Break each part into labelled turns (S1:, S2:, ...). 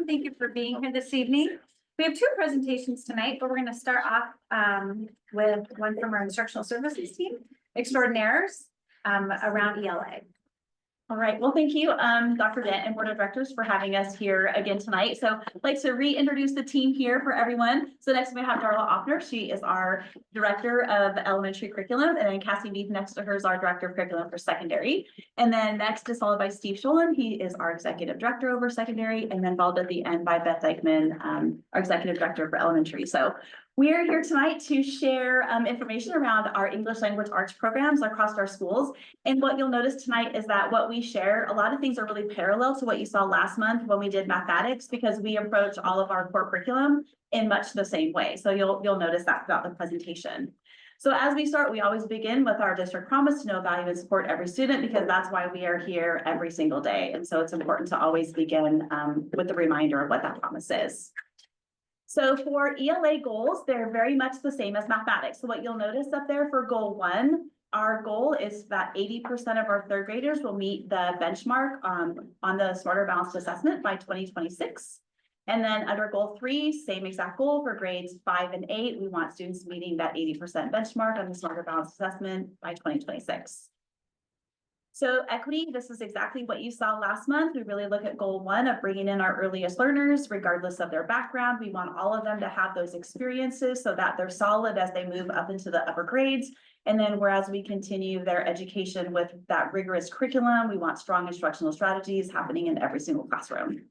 S1: everyone. Thank you for being here this evening. We have two presentations tonight, but we're going to start off with one from our instructional services team, Extraordinaires, around ELA.
S2: All right, well, thank you, Dr. Dent and Board of Directors for having us here again tonight. So I'd like to reintroduce the team here for everyone. So next we have Darla Offner. She is our Director of Elementary Curriculum, and then Cassie Mead next to her is our Director of Curriculum for Secondary. And then next is followed by Steve Scholen. He is our Executive Director over Secondary, and then followed at the end by Beth Eichman, our Executive Director for Elementary. So we are here tonight to share information around our English language arts programs across our schools. And what you'll notice tonight is that what we share, a lot of things are really parallel to what you saw last month when we did mathematics, because we approach all of our core curriculum in much the same way. So you'll notice that throughout the presentation. So as we start, we always begin with our district promise to know, value, and support every student, because that's why we are here every single day. And so it's important to always begin with the reminder of what that promise is. So for ELA goals, they're very much the same as mathematics. So what you'll notice up there for goal 1, our goal is that 80% of our third graders will meet the benchmark on the Smarter Balanced Assessment by 2026. And then under goal 3, same exact goal for grades 5 and 8. We want students meeting that 80% benchmark on the Smarter Balanced Assessment by 2026. So equity, this is exactly what you saw last month. We really look at goal 1 of bringing in our earliest learners, regardless of their background. We want all of them to have those experiences so that they're solid as they move up into the upper grades. And then whereas we continue their education with that rigorous curriculum, we want strong instructional strategies happening in every single classroom.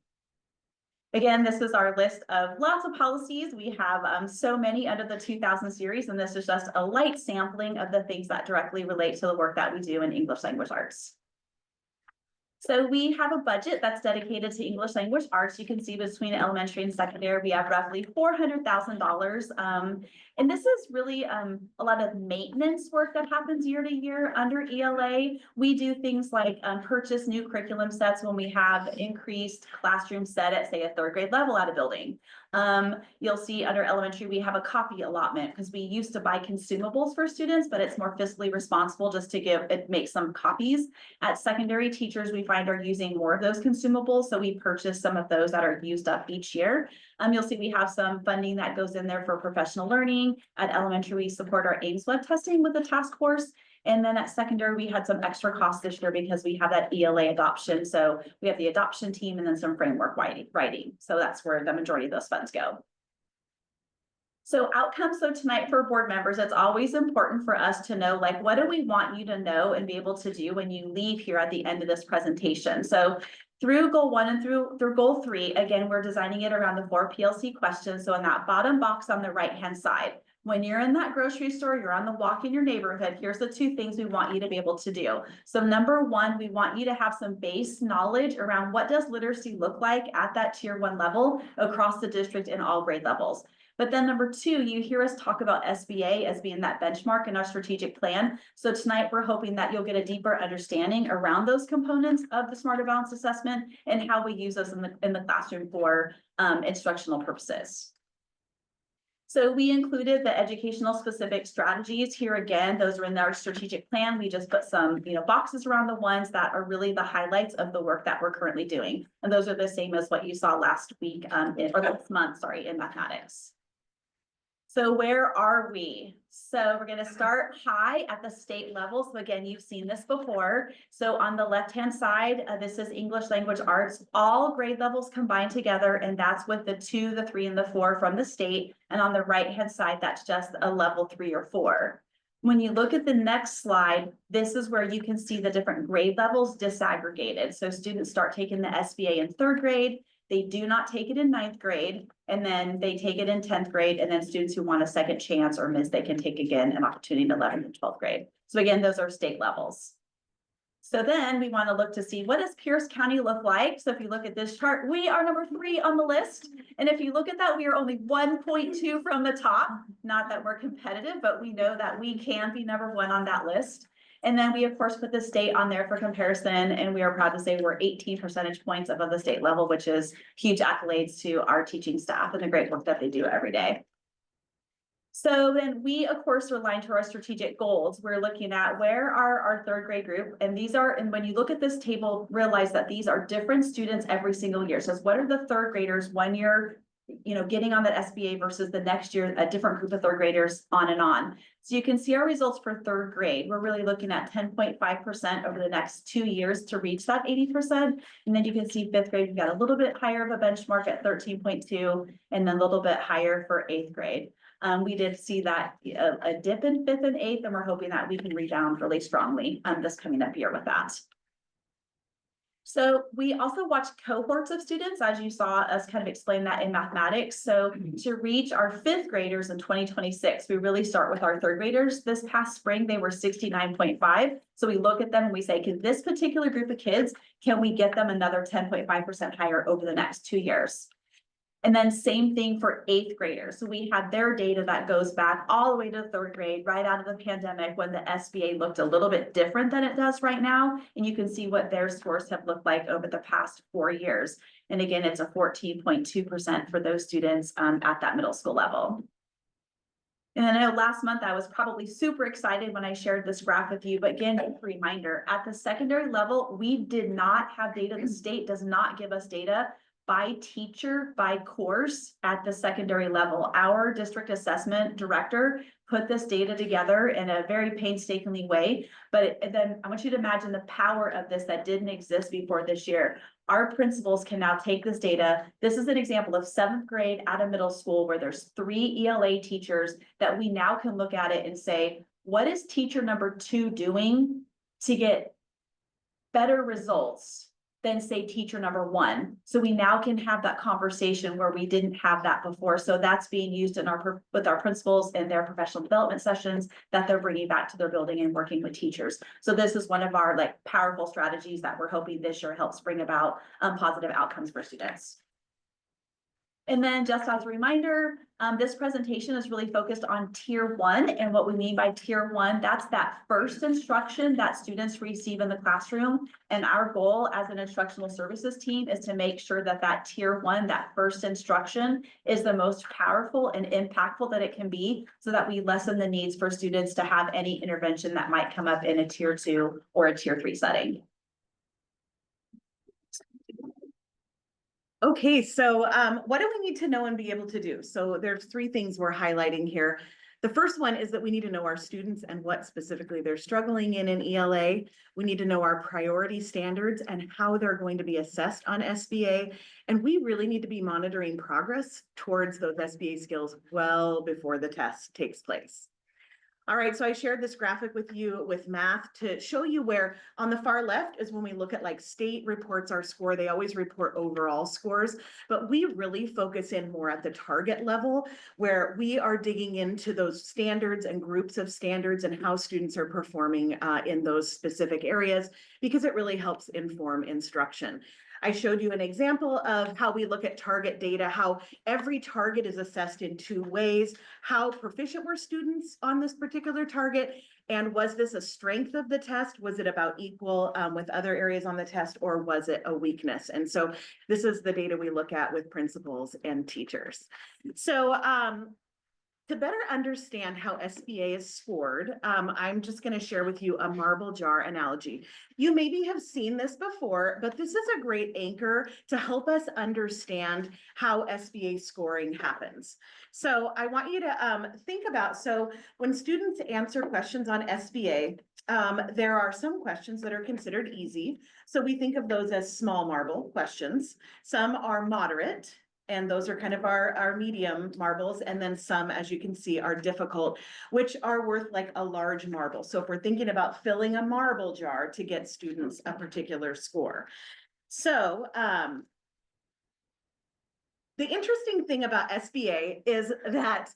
S2: Again, this is our list of lots of policies. We have so many under the 2000 series, and this is just a light sampling of the things that directly relate to the work that we do in English language arts. So we have a budget that's dedicated to English language arts. You can see between elementary and secondary, we have roughly $400,000. And this is really a lot of maintenance work that happens year to year under ELA. We do things like purchase new curriculum sets when we have increased classroom set at, say, a third grade level at a building. You'll see under elementary, we have a copy allotment because we used to buy consumables for students, but it's more fiscally responsible just to make some copies. At secondary, teachers we find are using more of those consumables, so we purchase some of those that are used up each year. You'll see we have some funding that goes in there for professional learning. At elementary, we support our Ames web testing with the task force. And then at secondary, we had some extra costs this year because we have that ELA adoption. So we have the adoption team and then some framework writing. So that's where the majority of those funds go. So outcomes. So tonight for board members, it's always important for us to know, like, what do we want you to know and be able to do when you leave here at the end of this presentation? So through goal 1 and through goal 3, again, we're designing it around the 4 PLC questions. So in that bottom box on the right-hand side, when you're in that grocery store, you're on the walk in your neighborhood, here's the 2 things we want you to be able to do. So number 1, we want you to have some base knowledge around what does literacy look like at that tier 1 level across the district in all grade levels. But then number 2, you hear us talk about SBA as being that benchmark in our strategic plan. So tonight we're hoping that you'll get a deeper understanding around those components of the Smarter Balanced Assessment and how we use those in the classroom for instructional purposes. So we included the educational specific strategies here. Again, those are in our strategic plan. We just put some, boxes around the ones that are really the highlights of the work that we're currently doing. And those are the same as what you saw last week or last month, sorry, in mathematics. So where are we? So we're going to start high at the state level. So again, you've seen this before. So on the left-hand side, this is English language arts, all grade levels combined together. And that's with the 2, the 3, and the 4 from the state. And on the right-hand side, that's just a level 3 or 4. When you look at the next slide, this is where you can see the different grade levels disaggregated. So students start taking the SBA in 3rd grade. They do not take it in 9th grade, and then they take it in 10th grade, and then students who want a second chance or miss, they can take again an opportunity in 11th and 12th grade. So again, those are state levels. So then we want to look to see, what does Pierce County look like? So if you look at this chart, we are number 3 on the list. And if you look at that, we are only 1.2 from the top. Not that we're competitive, but we know that we can be number 1 on that list. And then we, of course, put the state on there for comparison, and we are proud to say we're 18 percentage points above the state level, which is huge accolades to our teaching staff and the great work that they do every day. So then we, of course, are aligned to our strategic goals. We're looking at where are our third grade group, and these are, and when you look at this table, realize that these are different students every single year. So what are the third graders 1 year, getting on that SBA versus the next year, a different group of third graders, on and on. So you can see our results for third grade. We're really looking at 10.5% over the next 2 years to reach that 80%. And then you can see fifth grade, we've got a little bit higher of a benchmark at 13.2, and then a little bit higher for eighth grade. We did see that a dip in fifth and eighth, and we're hoping that we can rebound really strongly this coming up year with that. So we also watch cohorts of students, as you saw us kind of explain that in mathematics. So to reach our fifth graders in 2026, we really start with our third graders. This past spring, they were 69.5. So we look at them and we say, can this particular group of kids, can we get them another 10.5% higher over the next 2 years? And then same thing for eighth graders. So we have their data that goes back all the way to third grade, right out of the pandemic, when the SBA looked a little bit different than it does right now. And you can see what their scores have looked like over the past 4 years. And again, it's a 14.2% for those students at that middle school level. And I know last month I was probably super excited when I shared this graph with you, but again, a reminder, at the secondary level, we did not have data. The state does not give us data by teacher, by course at the secondary level. Our district assessment director put this data together in a very painstakingly way. But then I want you to imagine the power of this that didn't exist before this year. Our principals can now take this data. This is an example of seventh grade at a middle school where there's 3 ELA teachers that we now can look at it and say, what is teacher number 2 doing to get better results than say teacher number 1? So we now can have that conversation where we didn't have that before. So that's being used in with our principals in their professional development sessions that they're bringing back to their building and working with teachers. So this is one of our powerful strategies that we're hoping this year helps bring about positive outcomes for students. And then just as a reminder, this presentation is really focused on tier 1. And what we mean by tier 1, that's that first instruction that students receive in the classroom. And our goal as an instructional services team is to make sure that that tier 1, that first instruction, is the most powerful and impactful that it can be, so that we lessen the needs for students to have any intervention that might come up in a tier 2 or a tier 3 setting.
S3: Okay, so what do we need to know and be able to do? So there's 3 things we're highlighting here. The first one is that we need to know our students and what specifically they're struggling in ELA. We need to know our priority standards and how they're going to be assessed on SBA. And we really need to be monitoring progress towards those SBA skills well before the test takes place. All right, so I shared this graphic with you with math to show you where on the far left is when we look at state reports our score. They always report overall scores, but we really focus in more at the target level, where we are digging into those standards and groups of standards and how students are performing in those specific areas, because it really helps inform instruction. I showed you an example of how we look at target data, how every target is assessed in 2 ways, how proficient were students on this particular target, and was this a strength of the test? Was it about equal with other areas on the test, or was it a weakness? And so this is the data we look at with principals and teachers. So to better understand how SBA is scored, I'm just going to share with you a marble jar analogy. You maybe have seen this before, but this is a great anchor to help us understand how SBA scoring happens. So I want you to think about, so when students answer questions on SBA, there are some questions that are considered easy. So we think of those as small marble questions. Some are moderate, and those are kind of our medium marbles. And then some, as you can see, are difficult, which are worth a large marble. So if we're thinking about filling a marble jar to get students a particular score. So the interesting thing about SBA is that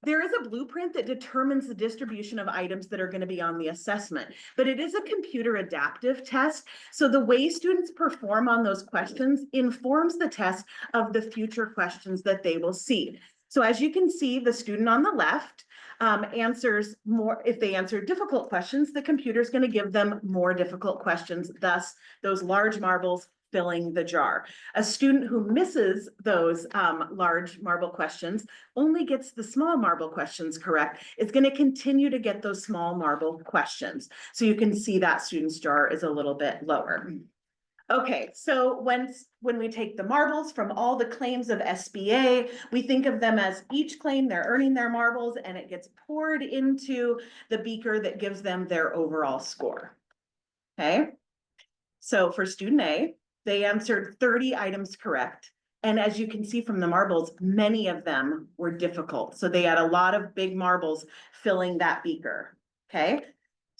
S3: there is a blueprint that determines the distribution of items that are going to be on the assessment, but it is a computer adaptive test. So the way students perform on those questions informs the test of the future questions that they will see. So as you can see, the student on the left answers more. If they answer difficult questions, the computer is going to give them more difficult questions. Thus, those large marbles filling the jar. A student who misses those large marble questions only gets the small marble questions correct. It's going to continue to get those small marble questions. So you can see that student's jar is a little bit lower. Okay, so when we take the marbles from all the claims of SBA, we think of them as each claim, they're earning their marbles and it gets poured into the beaker that gives them their overall score. Okay, so for student A, they answered 30 items correct. And as you can see from the marbles, many of them were difficult. So they had a lot of big marbles filling that beaker, okay?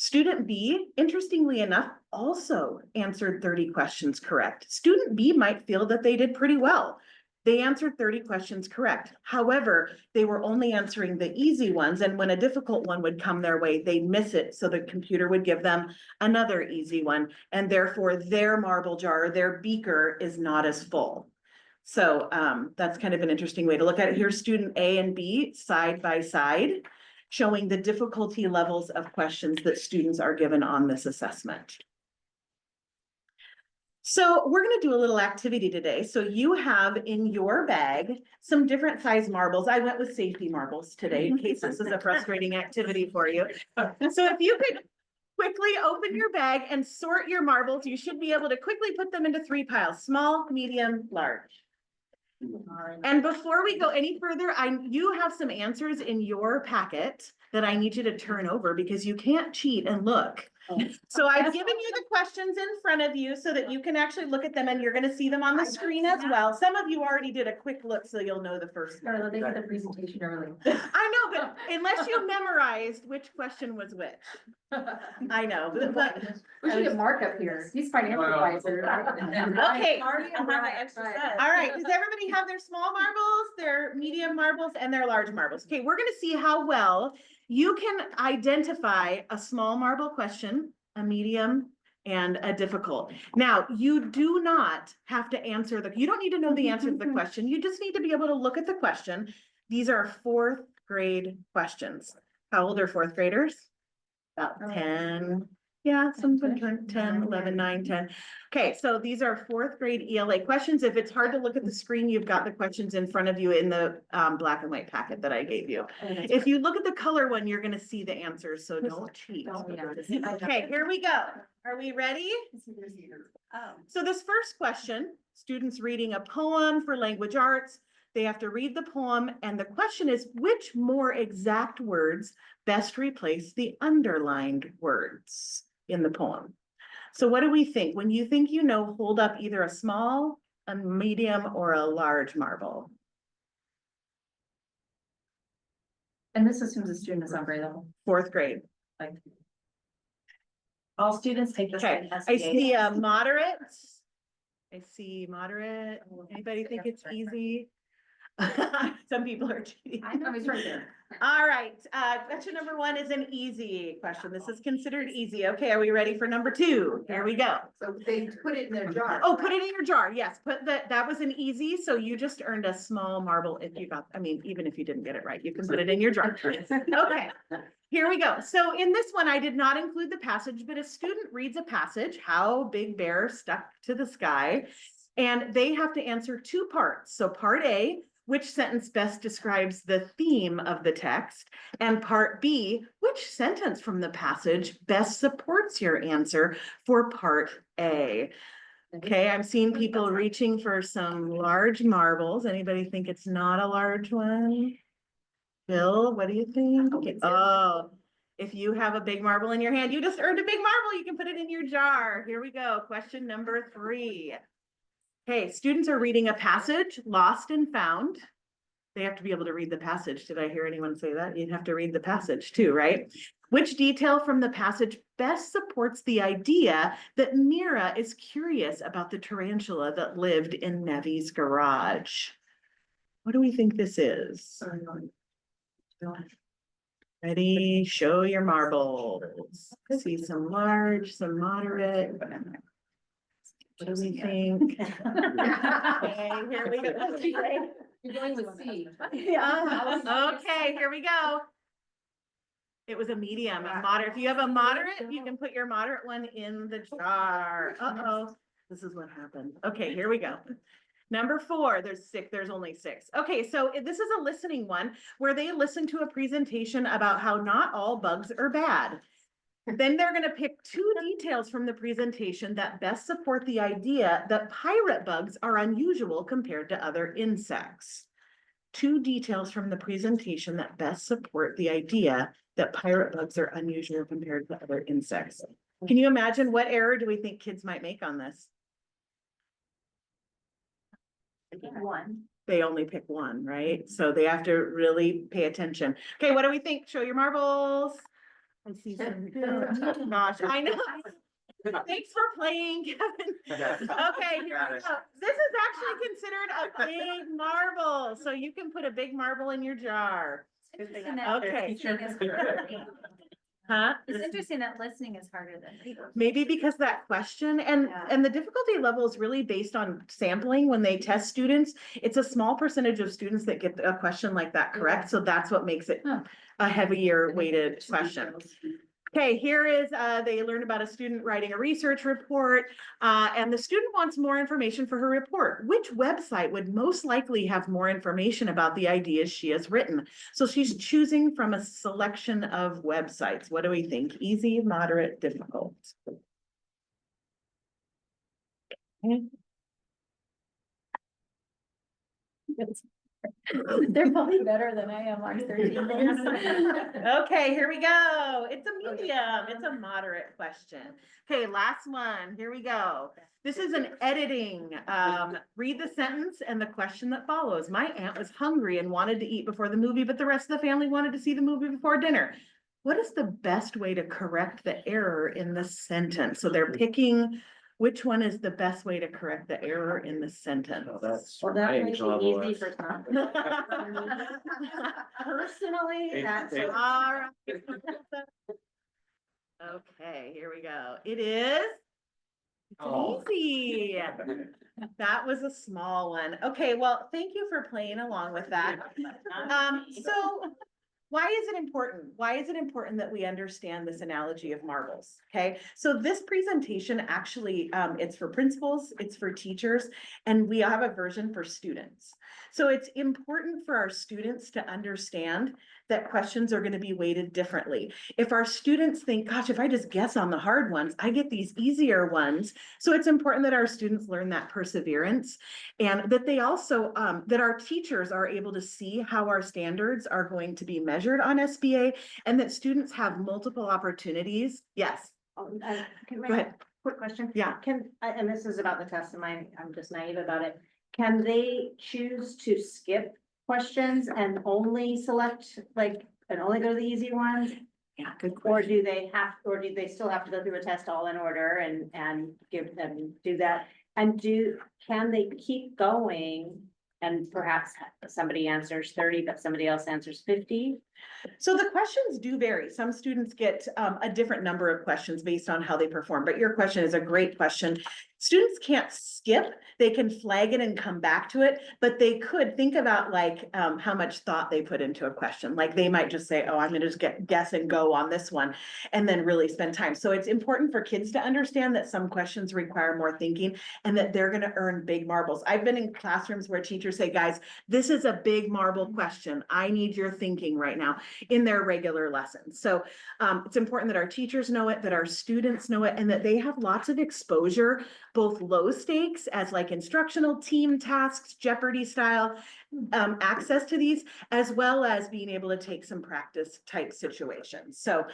S3: Student B, interestingly enough, also answered 30 questions correct. Student B might feel that they did pretty well. They answered 30 questions correct. However, they were only answering the easy ones. And when a difficult one would come their way, they'd miss it. So the computer would give them another easy one. And therefore their marble jar, their beaker is not as full. So that's kind of an interesting way to look at it. Here's student A and B side by side, showing the difficulty levels of questions that students are given on this assessment. So we're going to do a little activity today. So you have in your bag some different size marbles. I went with safety marbles today in case this is a frustrating activity for you. So if you could quickly open your bag and sort your marbles, you should be able to quickly put them into 3 piles: small, medium, large. And before we go any further, you have some answers in your packet that I need you to turn over because you can't cheat and look. So I've given you the questions in front of you so that you can actually look at them and you're going to see them on the screen as well. Some of you already did a quick look, so you'll know the first one.
S4: Carla, they did the presentation early.
S3: I know, but unless you memorized which question was which. I know, but
S4: We should get Mark up here. He's financial advisor.
S3: okay.
S2: I'll have an extra set.
S3: All right, does everybody have their small marbles, their medium marbles, and their large marbles? Okay, we're gonna see how well you can identify a small marble question, a medium, and a difficult. Now, you do not have to answer you don't need to know the answer to the question. You just need to be able to look at the question. These are 4th grade questions. How old are 4th graders? About 10. Yeah, some turn 10, 11, 9, 10. Okay, so these are 4th grade ELA questions. If it's hard to look at the screen, you've got the questions in front of you in the black and white packet that I gave you. If you look at the color one, you're gonna see the answers, so don't cheat. Okay, here we go. Are we ready? So this first question, students reading a poem for language arts. They have to read the poem, and the question is, which more exact words best replace the underlined words in the poem? So what do we think? When you think you know, hold up either a small, a medium, or a large marble.
S4: And this assumes the student is on grade level.
S3: 4th grade.
S4: Like,
S2: All students take this.
S3: Okay, I see a moderate. I see moderate. Anybody think it's easy? Some people are cheating.
S4: I know, he's right there.
S3: All right, question number 1 is an easy question. This is considered easy. Okay, are we ready for number 2? Here we go.
S4: So they put it in their jar.
S3: Oh, put it in your jar. Yes, that was an easy. So you just earned a small marble if you got, I mean, even if you didn't get it right, you can put it in your jar. Okay, here we go. So in this one, I did not include the passage, but a student reads a passage, "How Big Bear Stuck to the Sky," and they have to answer 2 parts. So part A, which sentence best describes the theme of the text? And part B, which sentence from the passage best supports your answer for part A? Okay, I'm seeing people reaching for some large marbles. Anybody think it's not a large one? Bill, what do you think? Oh, if you have a big marble in your hand, you just earned a big marble. You can put it in your jar. Here we go. Question number 3. Okay, students are reading a passage, Lost and Found. They have to be able to read the passage. Did I hear anyone say that? You'd have to read the passage too, right? Which detail from the passage best supports the idea that Mira is curious about the tarantula that lived in Nevi's garage? What do we think this is? Ready? Show your marbles. See some large, some moderate. What do we think? Okay, here we go.
S4: You're going with C.
S3: Yeah, okay, here we go. It was a medium, a moderate. If you have a moderate, you can put your moderate one in the jar. Uh-oh. This is what happened. Okay, here we go. Number 4, there's only 6. Okay, so this is a listening one where they listen to a presentation about how not all bugs are bad. Then they're gonna pick 2 details from the presentation that best support the idea that pirate bugs are unusual compared to other insects. 2 details from the presentation that best support the idea that pirate bugs are unusual compared to other insects. Can you imagine what error do we think kids might make on this?
S2: One.
S3: They only pick one, right? So they have to really pay attention. Okay, what do we think? Show your marbles. I see some. Gosh, I know. Thanks for playing, Kevin. Okay, here we go. This is actually considered a big marble, so you can put a big marble in your jar. Okay. Huh?
S1: It's interesting that listening is harder than reading.
S3: Maybe because that question and the difficulty level is really based on sampling when they test students. It's a small percentage of students that get a question like that correct. So that's what makes it a heavier weighted question. Okay, here is, they learned about a student writing a research report, and the student wants more information for her report. Which website would most likely have more information about the ideas she has written? So she's choosing from a selection of websites. What do we think? Easy, moderate, difficult? Okay.
S1: They're probably better than I am on 13 days.
S3: Okay, here we go. It's a medium, it's a moderate question. Okay, last one, here we go. This is an editing. Read the sentence and the question that follows. My aunt was hungry and wanted to eat before the movie, but the rest of the family wanted to see the movie before dinner. What is the best way to correct the error in the sentence? So they're picking which one is the best way to correct the error in the sentence.
S5: Oh, that's
S4: Well, that
S5: my
S4: makes
S5: age
S4: it
S5: level.
S4: easy for Tom. Personally, that's.
S3: All right. Okay, here we go. It is. It's an
S5: Oh.
S3: easy. That was a small one. Okay, well, thank you for playing along with that. So why is it important? Why is it important that we understand this analogy of marbles? Okay, so this presentation actually, it's for principals, it's for teachers, and we have a version for students. So it's important for our students to understand that questions are going to be weighted differently. If our students think, gosh, if I just guess on the hard ones, I get these easier ones. So it's important that our students learn that perseverance and that they also, that our teachers are able to see how our standards are going to be measured on SBA and that students have multiple opportunities. Yes,
S6: Can
S3: go
S6: I,
S3: ahead.
S6: quick question?
S3: Yeah.
S6: And this is about the test and I'm just naive about it. Can they choose to skip questions and only select and only go to the easy ones?
S3: Yeah, good
S6: Or
S3: question.
S6: do they still have to go through a test all in order and give them, do that? And can they keep going and perhaps somebody answers 30, but somebody else answers 50?
S3: So the questions do vary. Some students get a different number of questions based on how they perform, but your question is a great question. Students can't skip, they can flag it and come back to it, but they could think about how much thought they put into a question. Like they might just say, oh, I'm gonna just guess and go on this one and then really spend time. So it's important for kids to understand that some questions require more thinking and that they're gonna earn big marbles. I've been in classrooms where teachers say, guys, this is a big marble question. I need your thinking right now in their regular lessons. So it's important that our teachers know it, that our students know it, and that they have lots of exposure, both low stakes as like instructional team tasks, Jeopardy style, access to these, as well as being able to take some practice type situations. So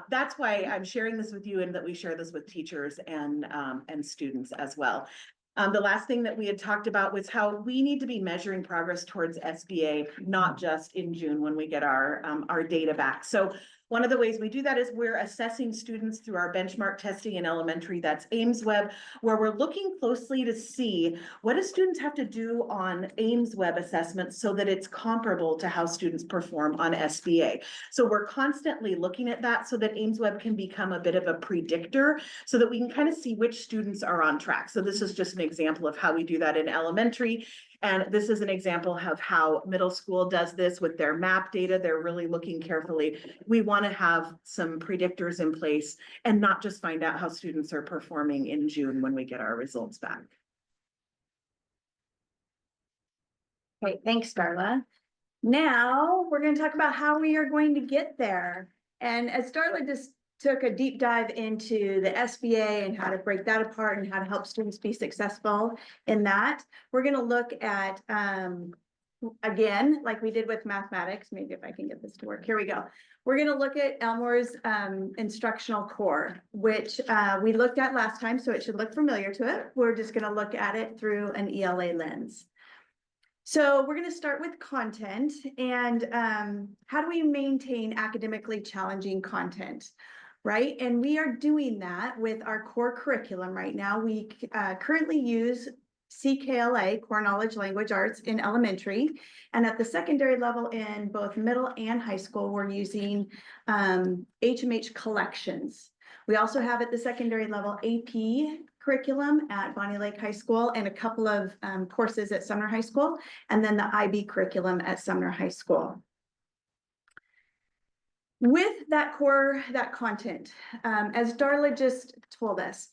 S3: that's why I'm sharing this with you and that we share this with teachers and students as well. The last thing that we had talked about was how we need to be measuring progress towards SBA, not just in June when we get our data back. So one of the ways we do that is we're assessing students through our benchmark testing in elementary, that's AIMSweb, where we're looking closely to see what do students have to do on AIMSweb assessments so that it's comparable to how students perform on SBA. So we're constantly looking at that so that AIMSweb can become a bit of a predictor so that we can kind of see which students are on track. So this is just an example of how we do that in elementary. And this is an example of how middle school does this with their map data. They're really looking carefully. We want to have some predictors in place and not just find out how students are performing in June when we get our results back.
S4: Okay, thanks, Darla. Now, we're gonna talk about how we are going to get there. And as Darla just took a deep dive into the SBA and how to break that apart and how to help students be successful in that, we're gonna look at, again, like we did with mathematics, maybe if I can get this to work, here we go. We're gonna look at Elmore's instructional core, which we looked at last time, so it should look familiar to it. We're just gonna look at it through an ELA lens. So we're going to start with content and how do we maintain academically challenging content, right? And we are doing that with our core curriculum right now. We currently use CKLA, Core Knowledge Language Arts, in elementary. And at the secondary level in both middle and high school, we're using HMH collections. We also have at the secondary level AP curriculum at Bonnie Lake High School and a couple of courses at Sumner High School, and then the IB curriculum at Sumner High School. With that core, that content, as Darla just told us,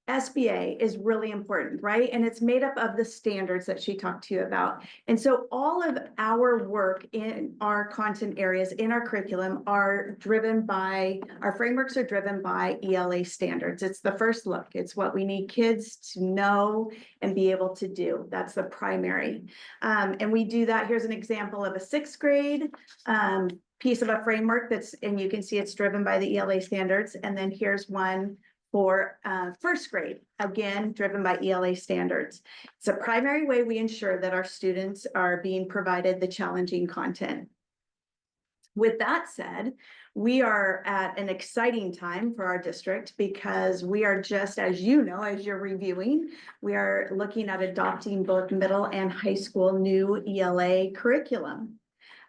S4: SBA is really important, right? And it's made up of the standards that she talked to you about. And so all of our work in our content areas in our curriculum are driven by, our frameworks are driven by ELA standards. It's the first look. It's what we need kids to know and be able to do. That's the primary. And we do that. Here's an example of a 6th grade piece of a framework and you can see it's driven by the ELA standards. And then here's one for 1st grade, again, driven by ELA standards. It's a primary way we ensure that our students are being provided the challenging content. With that said, we are at an exciting time for our district because we are just, as you know, as you're reviewing, we are looking at adopting both middle and high school new ELA curriculum.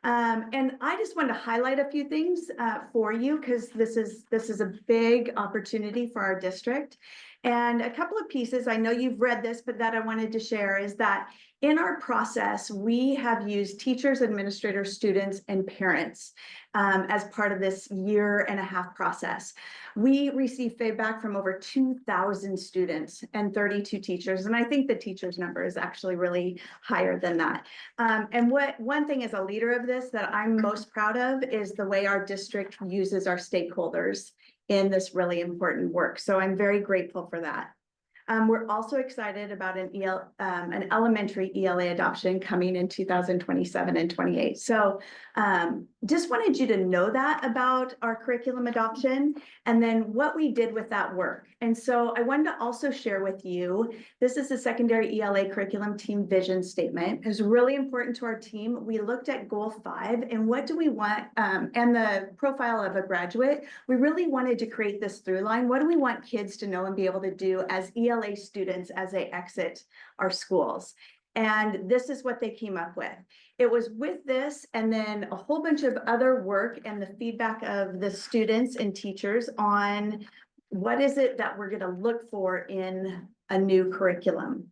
S4: And I just wanted to highlight a few things for you because this is a big opportunity for our district. And a couple of pieces, I know you've read this, but that I wanted to share is that in our process, we have used teachers, administrators, students, and parents as part of this 1.5-year process. We received feedback from over 2,000 students and 32 teachers. And I think the teachers number is actually really higher than that. And one thing as a leader of this that I'm most proud of is the way our district uses our stakeholders in this really important work. So I'm very grateful for that. We're also excited about an elementary ELA adoption coming in 2027 and 28. So just wanted you to know that about our curriculum adoption and then what we did with that work. And so I wanted to also share with you, this is the secondary ELA curriculum team vision statement. It's really important to our team. We looked at goal 5 and what do we want, and the profile of a graduate. We really wanted to create this through line. What do we want kids to know and be able to do as ELA students as they exit our schools? And this is what they came up with. It was with this and then a whole bunch of other work and the feedback of the students and teachers on what is it that we're going to look for in a new curriculum.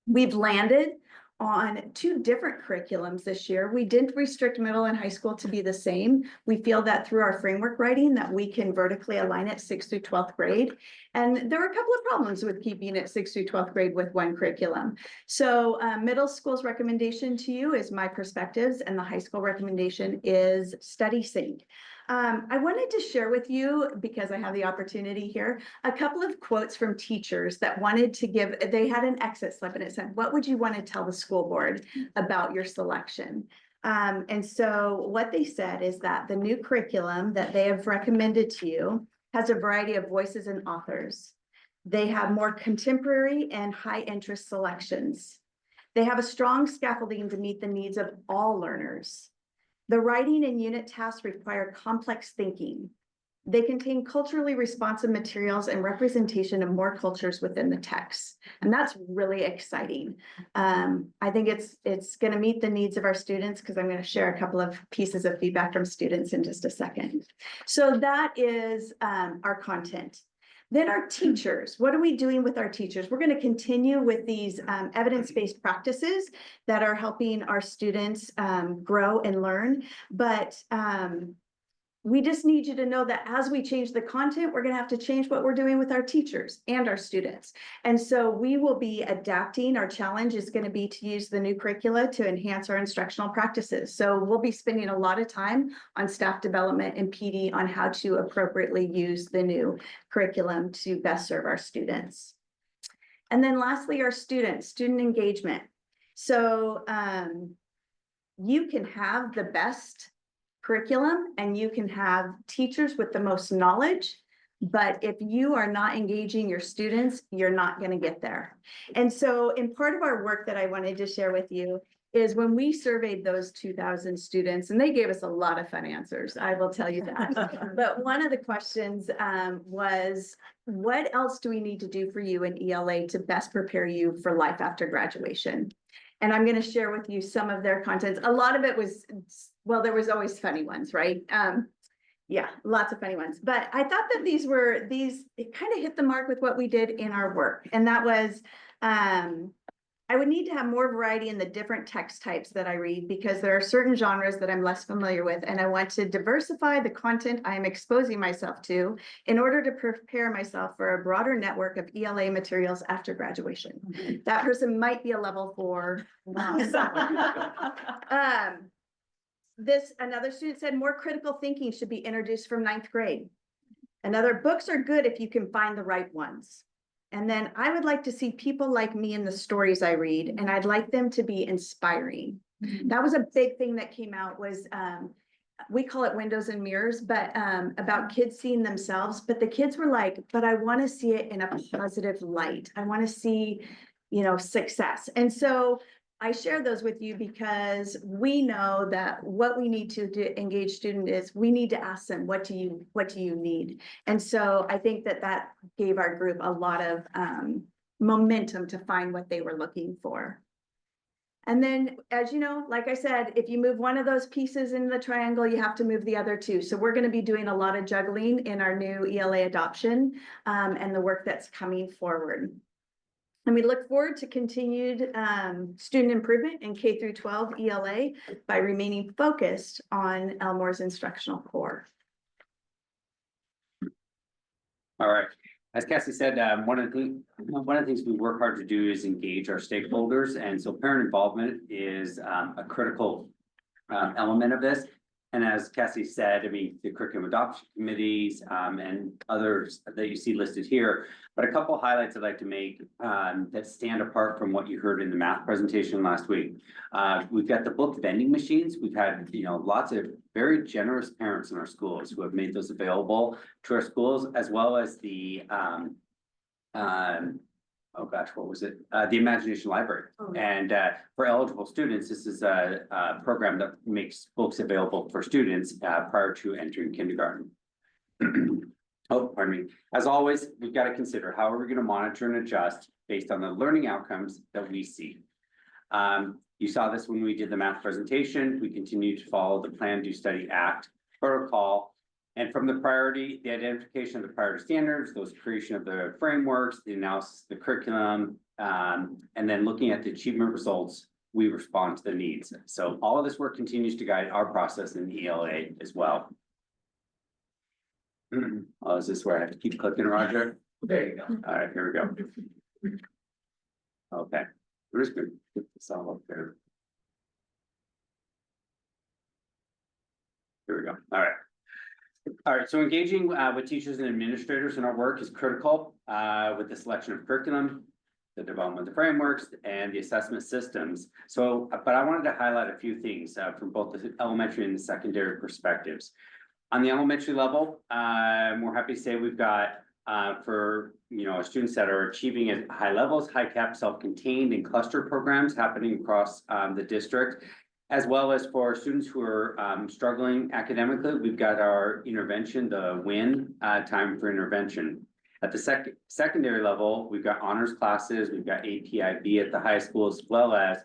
S4: We've landed on 2 different curriculums this year. We didn't restrict middle and high school to be the same. We feel that through our framework writing that we can vertically align it 6th through 12th grade. And there were a couple of problems with keeping it 6th through 12th grade with one curriculum. So middle school's recommendation to you is my perspectives and the high school recommendation is study sync. I wanted to share with you, because I have the opportunity here, a couple of quotes from teachers that wanted to give, they had an exit slip and it said, what would you want to tell the school board about your selection? And so what they said is that the new curriculum that they have recommended to you has a variety of voices and authors. They have more contemporary and high interest selections. They have a strong scaffolding to meet the needs of all learners. The writing and unit tasks require complex thinking. They contain culturally responsive materials and representation of more cultures within the text. And that's really exciting. I think it's going to meet the needs of our students because I'm going to share a couple of pieces of feedback from students in just a second. So that is our content. Then our teachers, what are we doing with our teachers? We're going to continue with these evidence-based practices that are helping our students grow and learn. But we just need you to know that as we change the content, we're going to have to change what we're doing with our teachers and our students. And so we will be adapting. Our challenge is going to be to use the new curricula to enhance our instructional practices. So we'll be spending a lot of time on staff development and PD on how to appropriately use the new curriculum to best serve our students. And then lastly, our students, student engagement. So you can have the best curriculum and you can have teachers with the most knowledge, but if you are not engaging your students, you're not going to get there. And so in part of our work that I wanted to share with you is when we surveyed those 2,000 students, and they gave us a lot of fun answers, I will tell you that. But one of the questions was, what else do we need to do for you in ELA to best prepare you for life after graduation? And I'm going to share with you some of their contents. A lot of it was, well, there was always funny ones, right? Yeah, lots of funny ones. But I thought that it kind of hit the mark with what we did in our work. And that was, I would need to have more variety in the different text types that I read because there are certain genres that I'm less familiar with. And I want to diversify the content I am exposing myself to in order to prepare myself for a broader network of ELA materials after graduation. That person might be a level 4. Another student said more critical thinking should be introduced from 9th grade. Another, books are good if you can find the right ones. And then I would like to see people like me in the stories I read, and I'd like them to be inspiring. That was a big thing that came out was, we call it windows and mirrors, but about kids seeing themselves. But the kids were like, but I want to see it in a positive light. I want to see, success. And so I share those with you because we know that what we need to engage student is we need to ask them, what do you need? And so I think that gave our group a lot of momentum to find what they were looking for. And then, as you know, like I said, if you move one of those pieces in the triangle, you have to move the other two. So we're going to be doing a lot of juggling in our new ELA adoption and the work that's coming forward. And we look forward to continued student improvement in K through 12 ELA by remaining focused on Elmore's instructional core.
S5: All right. As Cassie said, one of the things we work hard to do is engage our stakeholders. And so parent involvement is a critical element of this. And as Cassie said, I mean, the curriculum adoption committees and others that you see listed here, but a couple highlights I'd like to make that stand apart from what you heard in the math presentation last week. We've got the book vending machines. We've had, lots of very generous parents in our schools who have made those available to our schools, as well as the oh gosh, what was it? The Imagination Library. Oh, yeah. And for eligible students, this is a program that makes books available for students prior to entering kindergarten. Oh, pardon me. As always, we've got to consider how are we going to monitor and adjust based on the learning outcomes that we see. You saw this when we did the math presentation. We continue to follow the Plan, Do, Study, Act protocol. And from the identification of the priority standards, those creation of the frameworks, the analysis of the curriculum, and then looking at the achievement results, we respond to the needs. So all of this work continues to guide our process in ELA as well. Oh, is this where I have to keep clicking, Roger? There you go. All right, here we go. Okay, we're just gonna get this all up there. Here we go. All right. All right, so engaging with teachers and administrators in our work is critical with the selection of curriculum, the development of the frameworks, and the assessment systems. So, but I wanted to highlight a few things from both the elementary and the secondary perspectives. On the elementary level, we're happy to say we've got for students that are achieving at high levels, high cap, self-contained, and cluster programs happening across the district. As well as for students who are struggling academically, we've got our intervention, the WIN time for intervention. At the secondary level, we've got honors classes, we've got APIB at the high schools, as well as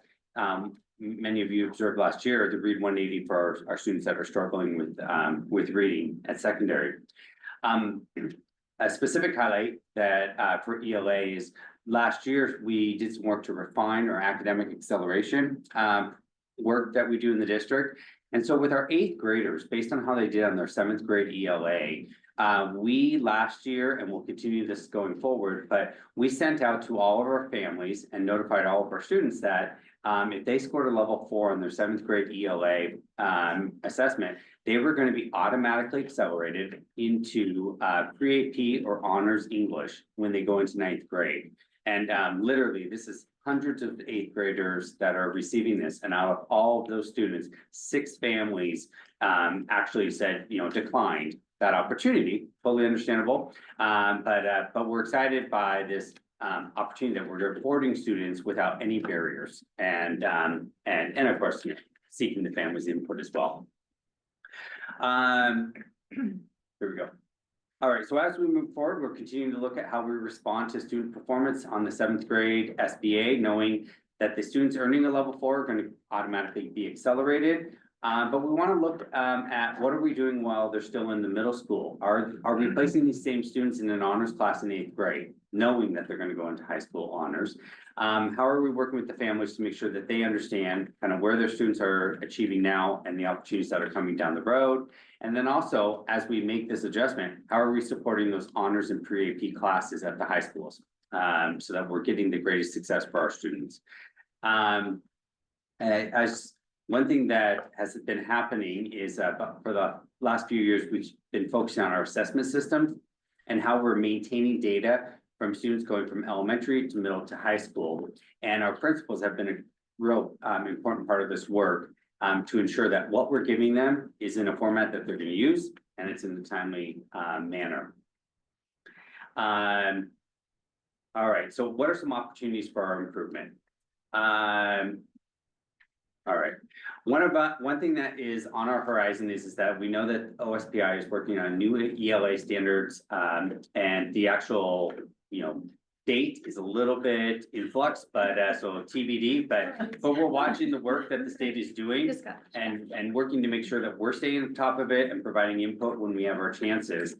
S5: many of you observed last year, the Read 180 for our students that are struggling with reading at secondary. a specific highlight that, for ELA is last year, we did some work to refine our academic acceleration, work that we do in the district. And so with our eighth graders, based on how they did on their seventh grade ELA, we last year, and we'll continue this going forward, but we sent out to all of our families and notified all of our students that if they scored a level 4 on their seventh grade ELA assessment, they were going to be automatically accelerated into pre-AP or honors English when they go into ninth grade. And literally, this is hundreds of eighth graders that are receiving this. And out of all of those students, 6 families actually said, declined that opportunity, totally understandable. But we're excited by this opportunity that we're supporting students without any barriers and of course, seeking the family's input as well. Here we go. All right, so as we move forward, we're continuing to look at how we respond to student performance on the seventh grade SBA, knowing that the students earning a level 4 are going to automatically be accelerated. But we want to look at what are we doing while they're still in the middle school? Are we placing these same students in an honors class in 8th grade, knowing that they're going to go into high school honors? How are we working with the families to make sure that they understand kind of where their students are achieving now and the opportunities that are coming down the road? And then also, as we make this adjustment, how are we supporting those honors and pre-AP classes at the high schools so that we're getting the greatest success for our students? As one thing that has been happening is for the last few years, we've been focusing on our assessment system and how we're maintaining data from students going from elementary to middle to high school. And our principals have been a real important part of this work to ensure that what we're giving them is in a format that they're going to use and it's in a timely manner. All right, so what are some opportunities for our improvement? All right, one thing that is on our horizon is that we know that OSPI is working on new ELA standards and the actual, date is a little bit in flux, but so TBD, but we're watching the work that the state is doing and working to make sure that we're staying on top of it and providing input when we have our chances.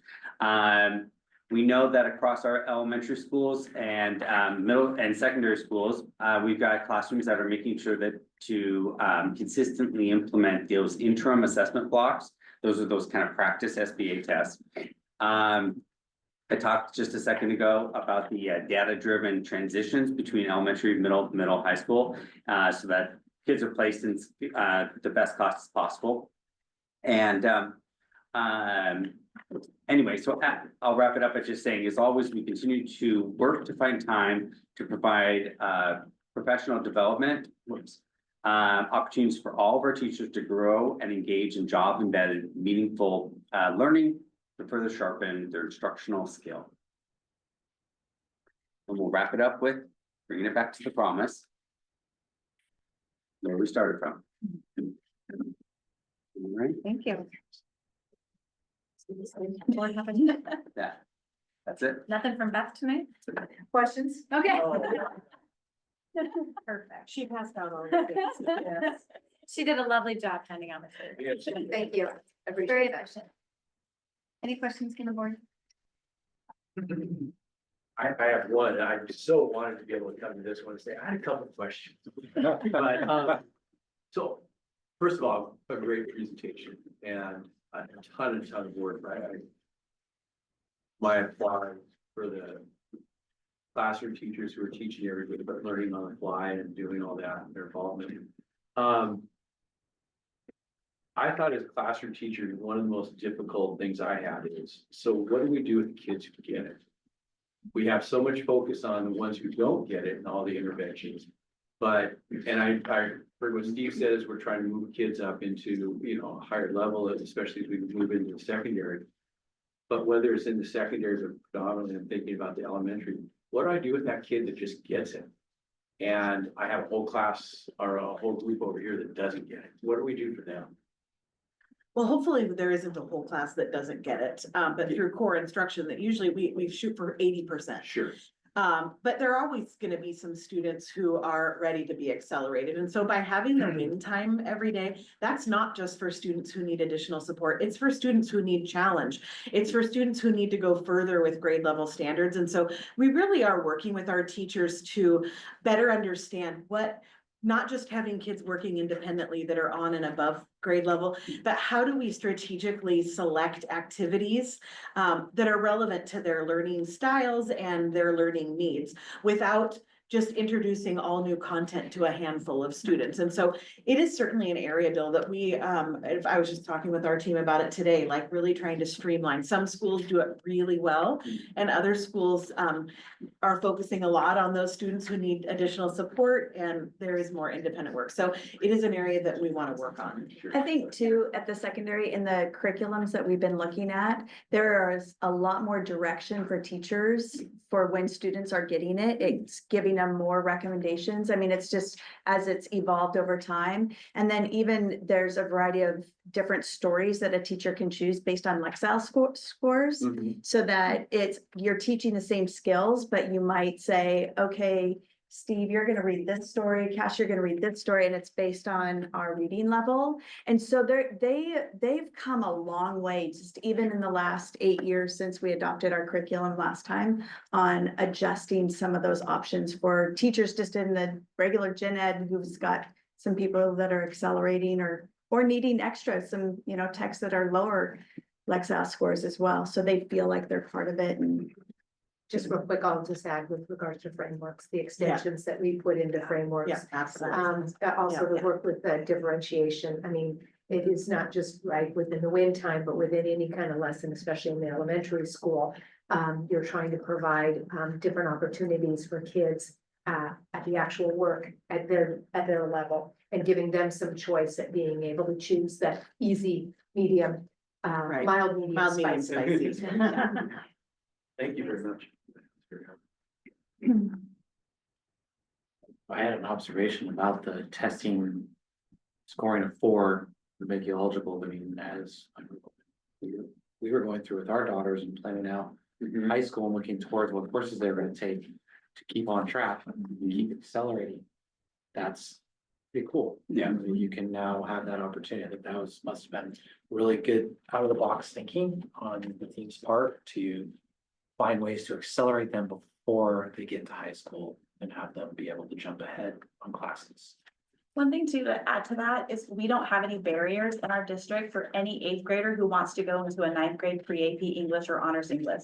S5: We know that across our elementary schools and middle and secondary schools, we've got classrooms that are making sure that to consistently implement those interim assessment blocks. Those are those kind of practice SBA tests. I talked just a second ago about the data-driven transitions between elementary, middle, high school, so that kids are placed in the best classes possible. And anyway, so I'll wrap it up by just saying, as always, we continue to work to find time to provide professional development, opportunities for all of our teachers to grow and engage in job-embedded, meaningful learning to further sharpen their instructional skill. And we'll wrap it up with bringing it back to the promise where we started from. All right.
S1: Thank you.
S5: That's it.
S1: Nothing from Beth tonight?
S4: Questions?
S1: Okay.
S4: Oh.
S1: Perfect.
S4: She passed out all the things.
S1: She did a lovely job handing on the food.
S4: Thank you.
S1: Very efficient. Any questions from the board?
S7: I have one. I so wanted to be able to come to this one and say, I had a couple of questions. But, so, first of all, a great presentation and a ton of work, right? My applause for the classroom teachers who are teaching everybody, but learning on the fly and doing all that, their involvement. I thought as a classroom teacher, one of the most difficult things I had is, so what do we do with the kids who get it? We have so much focus on the ones who don't get it and all the interventions. But, and I heard what Steve says, we're trying to move kids up into, a higher level, especially as we move into the secondary. But whether it's in the secondary or predominantly, I'm thinking about the elementary, what do I do with that kid that just gets it? And I have a whole class or a whole group over here that doesn't get it. What do we do for them?
S3: Well, hopefully there isn't a whole class that doesn't get it, but through core instruction that usually we shoot for 80%.
S7: Sure.
S3: But there are always gonna be some students who are ready to be accelerated. And so by having the win time every day, that's not just for students who need additional support. It's for students who need challenge. It's for students who need to go further with grade level standards. And so we really are working with our teachers to better understand not just having kids working independently that are on and above grade level, but how do we strategically select activities that are relevant to their learning styles and their learning needs without just introducing all new content to a handful of students. And so it is certainly an area, Bill, that if I was just talking with our team about it today, like really trying to streamline. Some schools do it really well, and other schools are focusing a lot on those students who need additional support, and there is more independent work. So it is an area that we want to work on.
S4: I think too, at the secondary, in the curriculums that we've been looking at, there is a lot more direction for teachers for when students are getting it. It's giving them more recommendations. I mean, it's just as it's evolved over time. And then even there's a variety of different stories that a teacher can choose based on Lexile scores. So that you're teaching the same skills, but you might say, okay, Steve, you're gonna read this story, Cash, you're gonna read this story, and it's based on our reading level. And so they've come a long way, just even in the last 8 years since we adopted our curriculum last time, on adjusting some of those options for teachers just in the regular gen ed who's got some people that are accelerating or needing extra, some, texts that are lower Lexile scores as well. So they feel like they're part of it. And
S8: just real quick, I'll just add with regards to frameworks, the extensions that we put into frameworks.
S3: Yeah, absolutely.
S8: Also to work with the differentiation. I mean, it is not just right within the win time, but within any kind of lesson, especially in the elementary school. You're trying to provide different opportunities for kids at the actual work at their level, and giving them some choice at being able to choose that easy, medium,
S3: Right.
S8: mild, medium,
S3: Mild, medium,
S8: spicy.
S3: spicy.
S7: Thank you very much.
S9: I had an observation about the testing, scoring of 4 to make you eligible. I mean, as we were going through with our daughters and planning out high school and looking towards what courses they're going to take to keep on track, keep accelerating. That's pretty cool.
S5: Yeah.
S9: You can now have that opportunity. I think that must have been really good out of the box thinking on the team's part to find ways to accelerate them before they get to high school and have them be able to jump ahead on classes.
S2: One thing too to add to that is we don't have any barriers in our district for any 8th grader who wants to go into a 9th grade pre-AP English or honors English.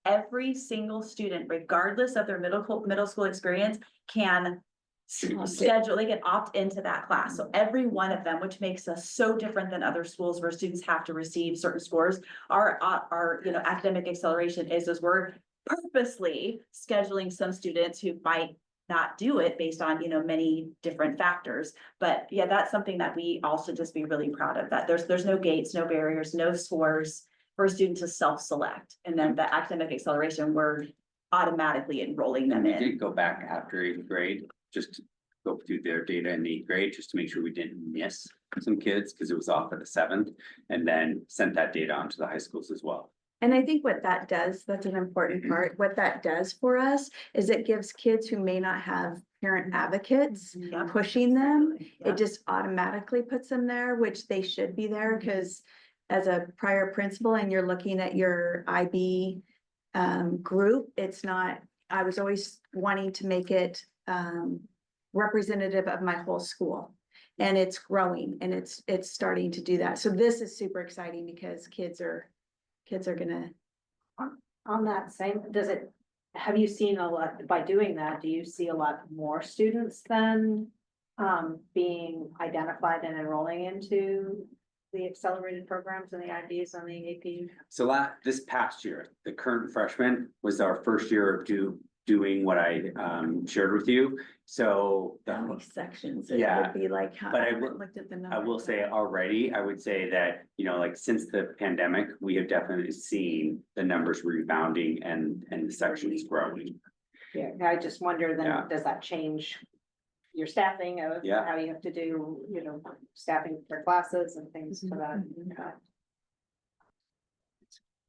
S2: Every single student, regardless of their middle school experience, can schedule, they can opt into that class. So every one of them, which makes us so different than other schools where students have to receive certain scores, our academic acceleration is we're purposely scheduling some students who might not do it based on, many different factors. But yeah, that's something that we also just be really proud of, that there's no gates, no barriers, no scores for a student to self-select. And then the academic acceleration, we're automatically enrolling them
S5: We
S2: in.
S5: did go back after 8th grade, just to go through their data in 8th grade, just to make sure we didn't miss some kids, because it was off at the 7th, and then sent that data on to the high schools as well.
S4: And I think what that does, that's an important part, what that does for us is it gives kids who may not have parent advocates
S2: Yeah.
S4: pushing them.
S2: Yeah.
S4: It just automatically puts them there, which they should be there, because as a prior principal and you're looking at your IB group, it's not, I was always wanting to make it representative of my whole school. And it's growing and it's starting to do that. So this is super exciting because kids are gonna.
S6: On that same, have you seen a lot, by doing that, do you see a lot more students then being identified and enrolling into the accelerated programs and the IBs on the AP?
S5: So this past year, the current freshman was our first year of doing what I shared with you. So
S4: How many sections? It
S5: Yeah,
S4: would be like, how
S5: but I
S4: I
S5: will-
S4: looked at the
S5: I
S4: number.
S5: will say already, I would say that, like since the pandemic, we have definitely seen the numbers rebounding and the sections growing.
S6: Yeah, I just wonder
S5: Yeah.
S6: then, does that change your staffing of
S5: Yeah.
S6: how you have to do, staffing for classes and things to that?
S4: Mhm.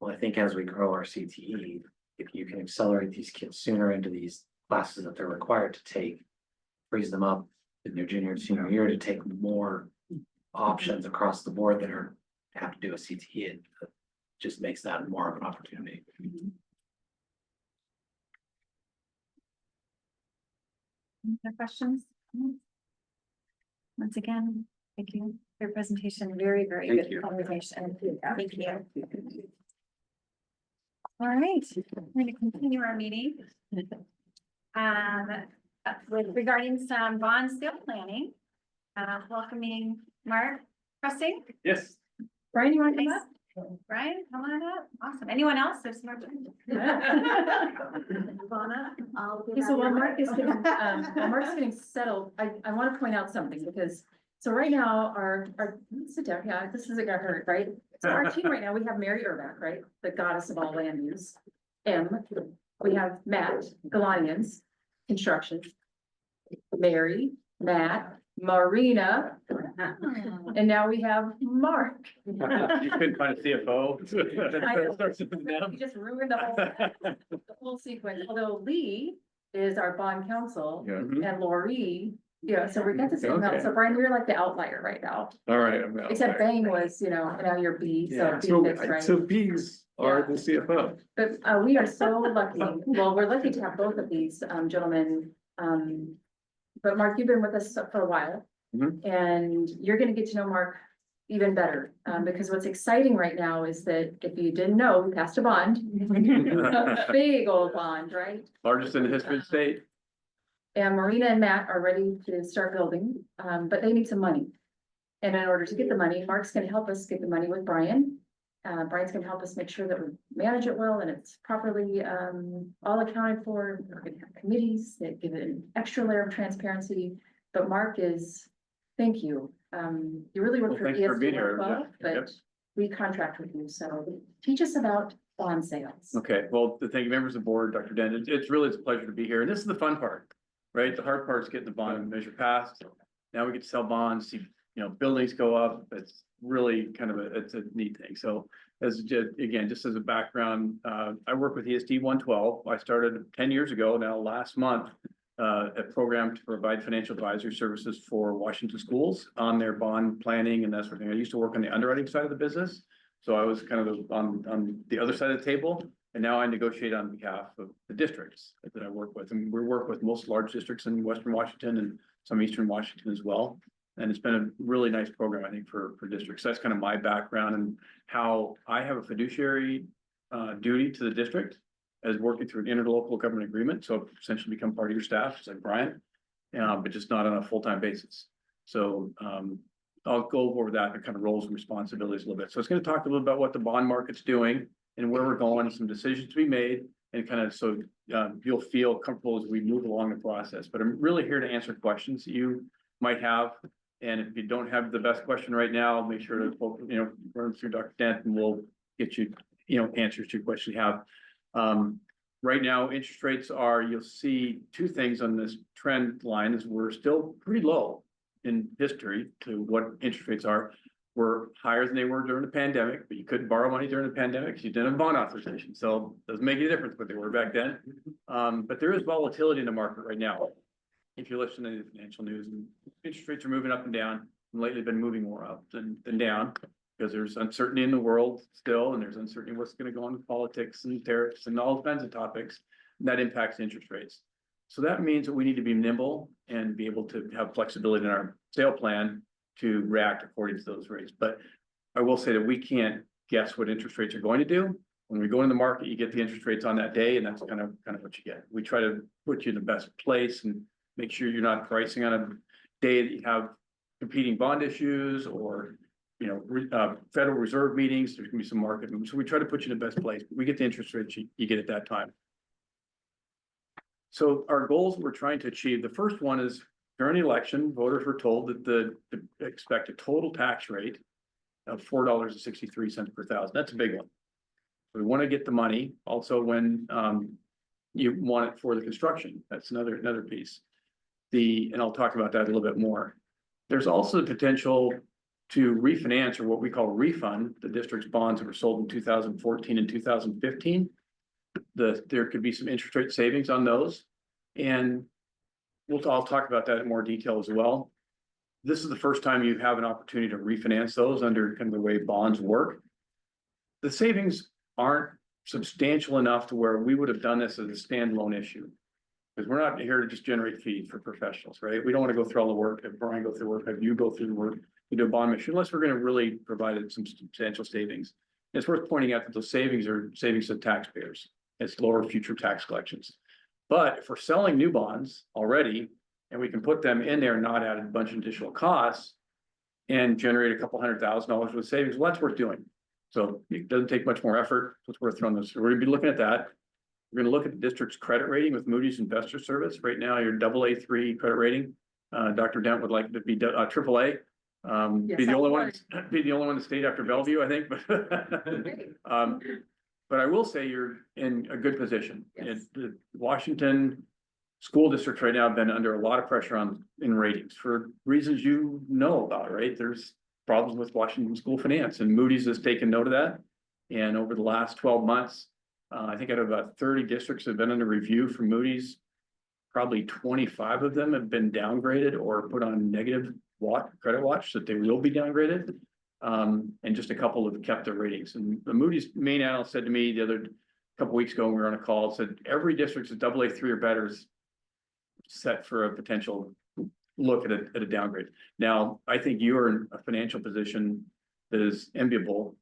S9: Well, I think as we grow our CTE, if you can accelerate these kids sooner into these classes that they're required to take, frees them up in their junior and senior year to take more options across the board that are, have to do a CTE. It just makes that more of an opportunity.
S1: Any other questions? Once again, thank you for your presentation. Very, very
S5: Thank
S1: good
S5: you.
S1: conversation. Thank you. All right, we're gonna continue our meeting. With regarding some bond sale planning. Welcoming Mark Pressing.
S5: Yes.
S1: Brian, you want to come up? Brian, come on up. Awesome. Anyone else? There's more.
S10: Okay, so while Mark's getting settled, I want to point out something because, so right now, sit down, yeah, this isn't gonna hurt, right? So our team right now, we have Mary Urbach, right, the goddess of all land use. We have Matt Galanians, construction. Mary, Matt, Marina, and now we have Mark.
S7: You couldn't find a CFO.
S10: You just ruined the whole sequence, although Lee is our bond counsel and Lori, yeah, so we got the same amount. So Brian, we're like the outlier right now.
S11: All right.
S10: Except Bang was, now you're B, so B fixed, right?
S11: So B's are the CFO.
S10: But we are so lucky, well, we're lucky to have both of these gentlemen. But Mark, you've been with us for a while. And you're gonna get to know Mark even better, because what's exciting right now is that if you didn't know, we passed a bond. A big old bond, right?
S11: Largest in the history of the state.
S10: And Marina and Matt are ready to start building, but they need some money. And in order to get the money, Mark's gonna help us get the money with Brian. Brian's gonna help us make sure that we manage it well and it's properly all accounted for. We're gonna have committees that give it an extra layer of transparency. But Mark is, thank you. You really work
S11: Well,
S10: for
S11: thanks for being here.
S10: ESD,
S11: Yep.
S10: but we contract with you, so teach us about bond sales.
S11: Okay, well, thank you, members of the board, Dr. Dent. It's really a pleasure to be here. And this is the fun part, right? The hard part is getting the bond measure passed. Now we get to sell bonds, see, buildings go up. It's really kind of it's a neat thing. So again, just as a background, I work with ESD 112. I started 10 years ago now, last month, a program to provide financial advisory services for Washington schools on their bond planning and that sort of thing. I used to work on the underwriting side of the business. So I was kind of on the other side of the table, and now I negotiate on behalf of the districts that I work with. And we work with most large districts in Western Washington and some Eastern Washington as well. And it's been a really nice program, I think, for districts. That's kind of my background and how I have a fiduciary duty to the district as working through an interlocal government agreement. So essentially become part of your staff, just like Brian, but just not on a full-time basis. So I'll go over that, the kind of roles and responsibilities a little bit. So it's going to talk a little about what the bond market's doing and where we're going, some decisions to be made, and kind of so you'll feel comfortable as we move along the process. But I'm really here to answer questions that you might have. And if you don't have the best question right now, make sure to run through Dr. Dent and we'll get you answers to your question you have. Right now, interest rates are, you'll see two things on this trend line is we're still pretty low in history to what interest rates are. We're higher than they were during the pandemic, but you couldn't borrow money during the pandemic because you didn't have bond authorization. So it doesn't make any difference what they were back then. But there is volatility in the market right now. If you're listening to the financial news, and interest rates are moving up and down, and lately been moving more up than down. Because there's uncertainty in the world still, and there's uncertainty what's going to go on with politics and tariffs and all kinds of topics, and that impacts interest rates. So that means that we need to be nimble and be able to have flexibility in our sale plan to react according to those rates. But I will say that we can't guess what interest rates are going to do. When we go in the market, you get the interest rates on that day, and that's kind of what you get. We try to put you in the best place and make sure you're not pricing on a day that you have competing bond issues or Federal Reserve meetings. There's gonna be some market moves. So we try to put you in the best place. We get the interest rates you get at that time. So our goals we're trying to achieve, the first one is during the election, voters were told that the expected total tax rate of $4.63 per thousand. That's a big one. We want to get the money also when you want it for the construction. That's another piece. And I'll talk about that a little bit more. There's also the potential to refinance, or what we call refund, the district's bonds that were sold in 2014 and 2015. there could be some interest rate savings on those. And I'll talk about that in more detail as well. This is the first time you have an opportunity to refinance those under kind of the way bonds work. The savings aren't substantial enough to where we would have done this as a standalone issue. Because we're not here to just generate fees for professionals, right? We don't want to go through all the work, have Brian go through work, have you go through the work, to do a bond issue, unless we're going to really provide some substantial savings. It's worth pointing out that those savings are savings to taxpayers. It's lower future tax collections. But if we're selling new bonds already, and we can put them in there, and not add a bunch of additional costs and generate a couple $100,000 with savings, well, that's worth doing. So it doesn't take much more effort. So it's worth throwing this. So we're gonna be looking at that. We're gonna look at the district's credit rating with Moody's Investor Service. Right now, you're AA3 credit rating. Dr. Dent would like to be AAA. Be the only one in the state after Bellevue, I think, but I will say you're in a good position. The Washington school districts right now have been under a lot of pressure in ratings for reasons you know about, right? There's problems with Washington school finance, and Moody's has taken note of that. And over the last 12 months, I think out of about 30 districts that have been under review from Moody's, probably 25 of them have been downgraded or put on negative credit watch, that they will be downgraded. And just a couple have kept their ratings. And the Moody's main analyst said to me the other couple weeks ago, when we were on a call, said every district is AA3 or better is set for a potential look at a downgrade. Now, I think you are in a financial position that is enviable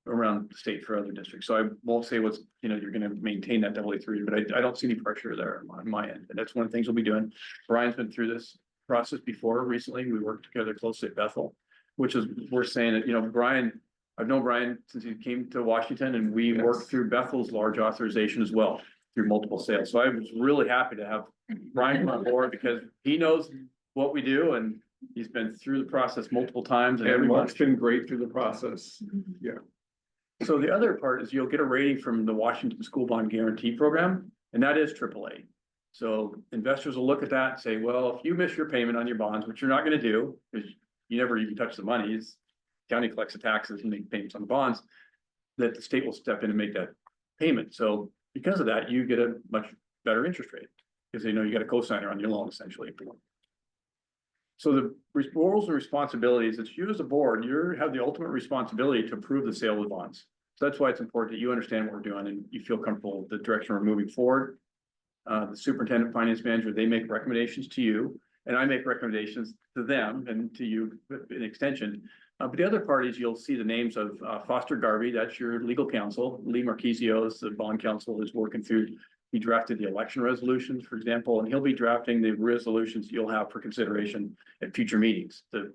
S11: around the state for other districts. So I won't say you're going to maintain that AA3, but I don't see any pressure there on my end. And that's one of the things we'll be doing. Brian's been through this process before. Recently, we worked together closely at Bethel, which is, we're saying that, Brian, I've known Brian since he came to Washington, and we worked through Bethel's large authorization as well, through multiple sales. So I was really happy to have Brian come on board, because he knows what we do, and he's been through the process multiple times.
S12: And Mark's been great through the process. Yeah.
S11: So the other part is you'll get a rating from the Washington School Bond Guarantee Program, and that is AAA. So investors will look at that and say, well, if you miss your payment on your bonds, which you're not going to do, because you never even touch the money, county collects the taxes and make payments on the bonds, that the state will step in and make that payment. So because of that, you get a much better interest rate, because they know you got a cosigner on your loan, essentially. So the roles and responsibilities, it's you as a board, you have the ultimate responsibility to approve the sale of the bonds. So that's why it's important that you understand what we're doing and you feel comfortable with the direction we're moving forward. The superintendent, finance manager, they make recommendations to you, and I make recommendations to them and to you in extension. But the other part is you'll see the names of Foster Garvey, that's your legal counsel. Lee Marquisio is the bond counsel, is working through. He drafted the election resolutions, for example, and he'll be drafting the resolutions you'll have for consideration at future meetings to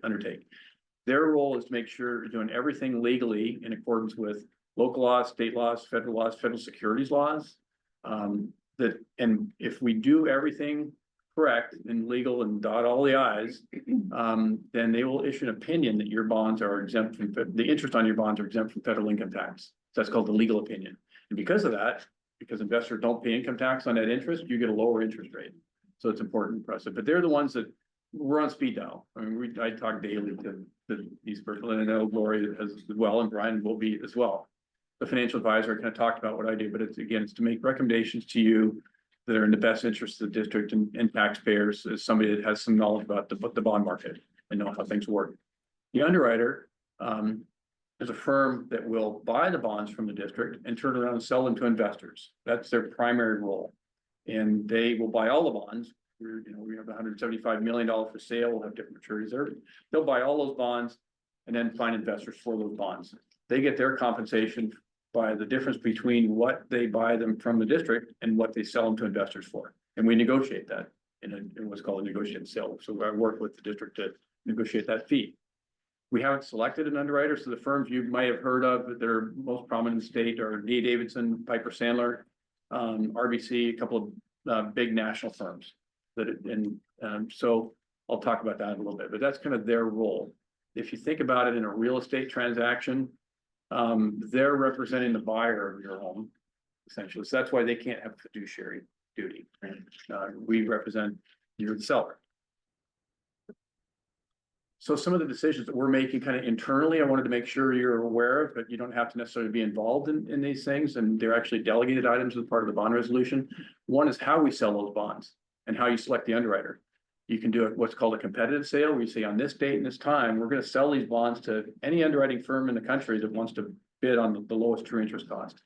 S11: undertake. Their role is to make sure you're doing everything legally in accordance with local laws, state laws, federal securities laws. And if we do everything correct and legal and dot all the i's, then they will issue an opinion that your bonds are exempt from, the interest on your bonds are exempt from federal income tax. So that's called the legal opinion. And because of that, because investors don't pay income tax on that interest, you get a lower interest rate. So it's important for us. But they're the ones that we're on speed dial. I mean, I talk daily to these people, and I know Lori as well, and Brian will be as well. The financial advisor kind of talked about what I do, but it's to make recommendations to you that are in the best interest of the district and taxpayers, as somebody that has some knowledge about the bond market and know how things work. The underwriter is a firm that will buy the bonds from the district and turn around and sell them to investors. That's their primary role. And they will buy all the bonds. We have $175 million for sale. We'll have different maturities there. They'll buy all those bonds and then find investors for those bonds. They get their compensation by the difference between what they buy them from the district and what they sell them to investors for. And we negotiate that in what's called a negotiated sale. So I work with the district to negotiate that fee. We haven't selected an underwriter, so the firms you might have heard of that are most prominent in the state are D.A. Davidson, Piper Sandler, RBC, a couple of big national firms. So I'll talk about that in a little bit, but that's kind of their role. If you think about it in a real estate transaction, they're representing the buyer of your home, essentially. So that's why they can't have fiduciary duty. We represent you're the seller. So some of the decisions that we're making kind of internally, I wanted to make sure you're aware of, but you don't have to necessarily be involved in these things, and they're actually delegated items as part of the bond resolution. One is how we sell those bonds and how you select the underwriter. You can do what's called a competitive sale, where you say on this date and this time, we're gonna sell these bonds to any underwriting firm in the country that wants to bid on the lowest true interest cost.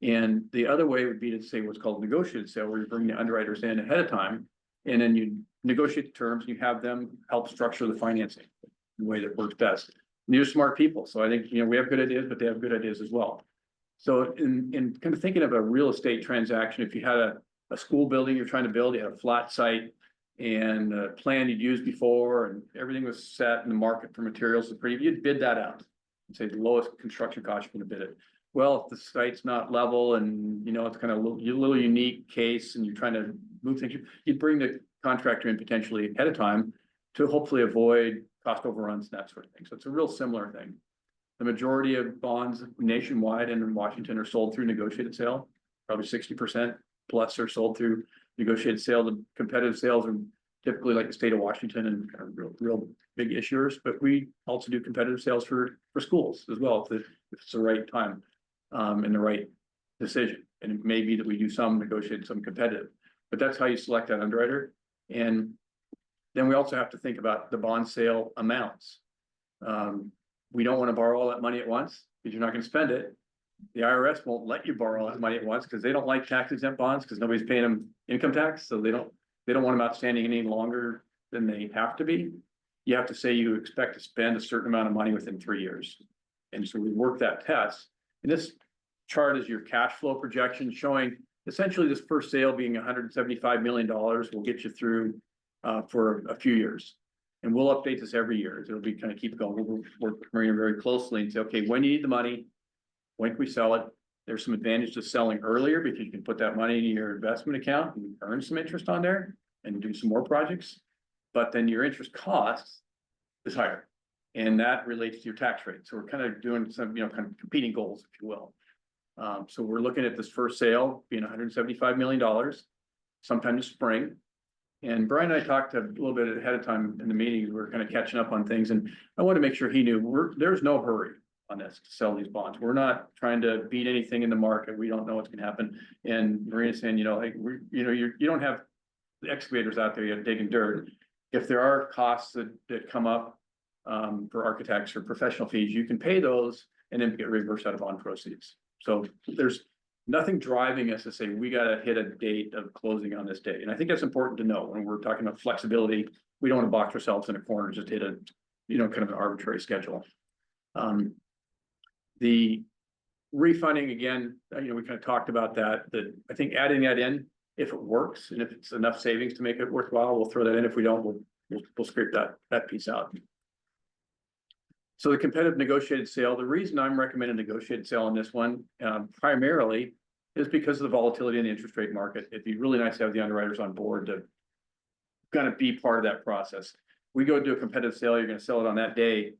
S11: And the other way would be to say what's called negotiated sale, where you bring the underwriters in ahead of time, and then you negotiate the terms, and you have them help structure the financing in the way that works best. And these are smart people, so I think, we have good ideas, but they have good ideas as well. So in kind of thinking of a real estate transaction, if you had a school building you're trying to build, you had a flat site and a plan you'd used before, and everything was set in the market for materials, you'd bid that out. And say the lowest construction cost, you're gonna bid it. Well, if the site's not level and, it's kind of a little unique case and you're trying to move things, you'd bring the contractor in potentially ahead of time to hopefully avoid cost overruns and that sort of thing. So it's a real similar thing. The majority of bonds nationwide and in Washington are sold through negotiated sale. Probably 60% plus are sold through negotiated sale. The competitive sales are typically like the state of Washington and kind of real big issuers, but we also do competitive sales for schools as well, if it's the right time and the right decision. And it may be that we do some negotiated, some competitive, but that's how you select that underwriter. And then we also have to think about the bond sale amounts. We don't want to borrow all that money at once because you're not going to spend it. The IRS won't let you borrow all that money at once because they don't like tax exempt bonds because nobody's paying them income tax. So they don't want them outstanding any longer than they have to be. You have to say you expect to spend a certain amount of money within 3 years. And so we work that test. And this chart is your cash flow projection showing essentially this first sale being $175 million will get you through for a few years. And we'll update this every year. It'll be kind of keep going. We'll work with Marina very closely and say, okay, when you need the money, when can we sell it? There's some advantage to selling earlier because you can put that money into your investment account and earn some interest on there and do some more projects. But then your interest cost is higher. And that relates to your tax rate. So we're kind of doing some, kind of competing goals, if you will. So we're looking at this first sale being $175 million sometime this spring. And Brian and I talked a little bit ahead of time in the meeting. We were kind of catching up on things, and I want to make sure he knew there's no hurry on this to sell these bonds. We're not trying to beat anything in the market. We don't know what's going to happen. And Marina's saying, like you don't have the excavators out there yet digging dirt. If there are costs that come up for architects or professional fees, you can pay those and then get reimbursed out of bond proceeds. So there's nothing driving us to say we got to hit a date of closing on this date. And I think that's important to know when we're talking about flexibility. We don't want to box ourselves in a corner, just hit a, kind of an arbitrary schedule. The refunding, again, we kind of talked about that I think adding that in, if it works and if it's enough savings to make it worthwhile, we'll throw that in. If we don't, we'll scrape that piece out. So the competitive negotiated sale, the reason I'm recommending negotiated sale on this one primarily is because of the volatility in the interest rate market. It'd be really nice to have the underwriters on board to kind of be part of that process. We go do a competitive sale, you're going to sell it on that day.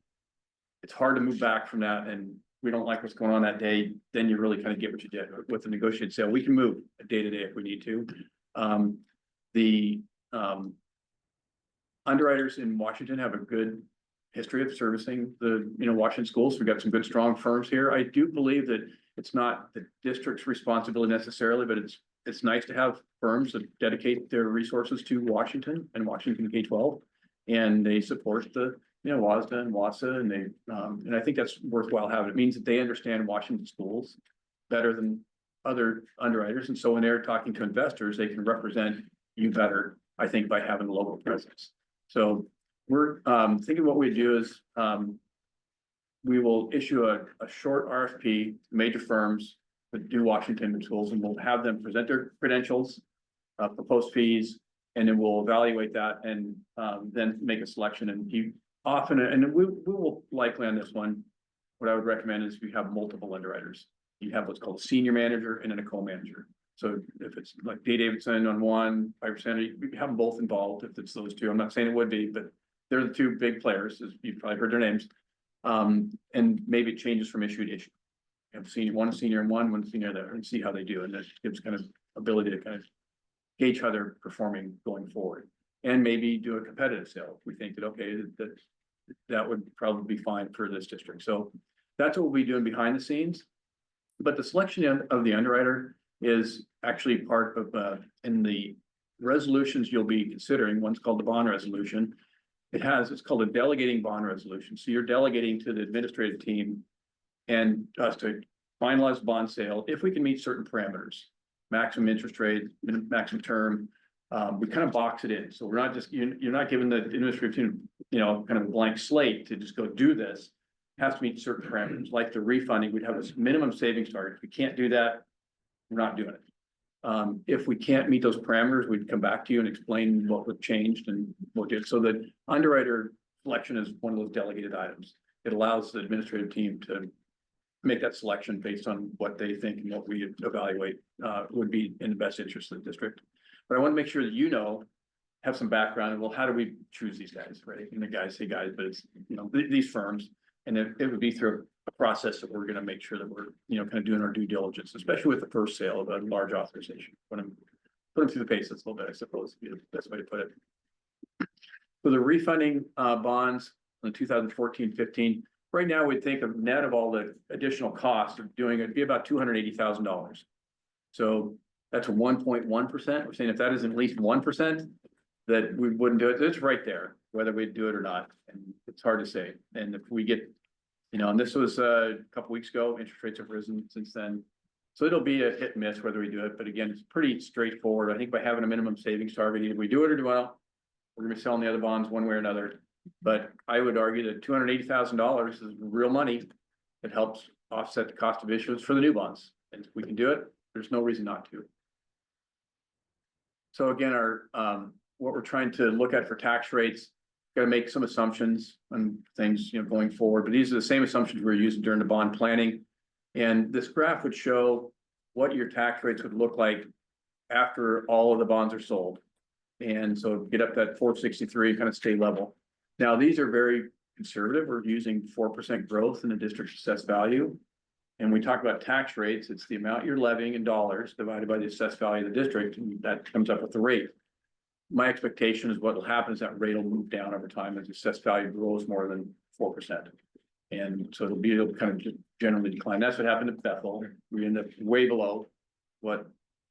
S11: It's hard to move back from that, and we don't like what's going on that day. Then you really kind of get what you did with the negotiated sale. We can move day to day if we need to. The underwriters in Washington have a good history of servicing the Washington schools. We've got some good strong firms here. I do believe that it's not the district's responsibility necessarily, but it's nice to have firms that dedicate their resources to Washington and Washington K-12, and they support the WASDA and WASA, and they and I think that's worthwhile having. It means that they understand Washington schools better than other underwriters, and so when they're talking to investors, they can represent you better, I think, by having a local presence. So we're thinking what we do is we will issue a short RFP to major firms that do Washington schools, and we'll have them present their credentials, propose fees, and then we'll evaluate that and then make a selection. And we will likely on this one, what I would recommend is we have multiple underwriters. You have what's called a senior manager and then a co-manager. So if it's like D. Davidson on one, 5%, you have them both involved if it's those two. I'm not saying it would be, but they're the two big players, as you've probably heard their names. And maybe it changes from issue to issue. You have one senior and one senior there, and see how they do. And that gives kind of ability to kind of gauge how they're performing going forward. And maybe do a competitive sale. If we think that, okay, that that would probably be fine for this district. So that's what we'll be doing behind the scenes. But the selection of the underwriter is actually part of, in the resolutions you'll be considering, one's called the bond resolution. It's called a delegating bond resolution. So you're delegating to the administrative team and us to finalize bond sale if we can meet certain parameters, maximum interest rate, maximum term. We kind of box it in. So we're not just, you're not giving the administrative team, kind of a blank slate to just go do this. It has to meet certain parameters, like the refunding, we'd have a minimum savings target. If we can't do that, we're not doing it. If we can't meet those parameters, we'd come back to you and explain what we've changed and we'll do it. So the underwriter selection is one of those delegated items. It allows the administrative team to make that selection based on what they think and what we evaluate would be in the best interest of the district. But I want to make sure that have some background and well, how do we choose these guys, right? And the guys say guys, but it's, these firms. And it would be through a process that we're going to make sure that we're, kind of doing our due diligence, especially with the first sale of a large authorization. Put them through the paces a little bit, I suppose, would be the best way to put it. So the refunding bonds in 2014-15, right now we'd think of net of all the additional costs of doing it, it'd be about $280,000. So that's a 1.1%. We're saying if that isn't at least 1%, that we wouldn't do it. It's right there, whether we'd do it or not. And it's hard to say. And if we get, and this was a couple weeks ago, interest rates have risen since then. So it'll be a hit and miss whether we do it. But again, it's pretty straightforward. I think by having a minimum savings target, either we do it or do well, we're gonna be selling the other bonds one way or another. But I would argue that $280,000 is real money that helps offset the cost of issuance for the new bonds. And if we can do it, there's no reason not to. So again, what we're trying to look at for tax rates, got to make some assumptions on things, going forward, but these are the same assumptions we were using during the bond planning. And this graph would show what your tax rates would look like after all of the bonds are sold. And so get up that 463, kind of stay level. Now, these are very conservative. We're using 4% growth in the district's assessed value. And we talk about tax rates, it's the amount you're levying in dollars divided by the assessed value of the district, and that comes up with the rate. My expectation is what will happen is that rate will move down over time as the assessed value grows more than 4%. And so it'll kind of just generally decline. That's what happened at Bethel. We end up way below what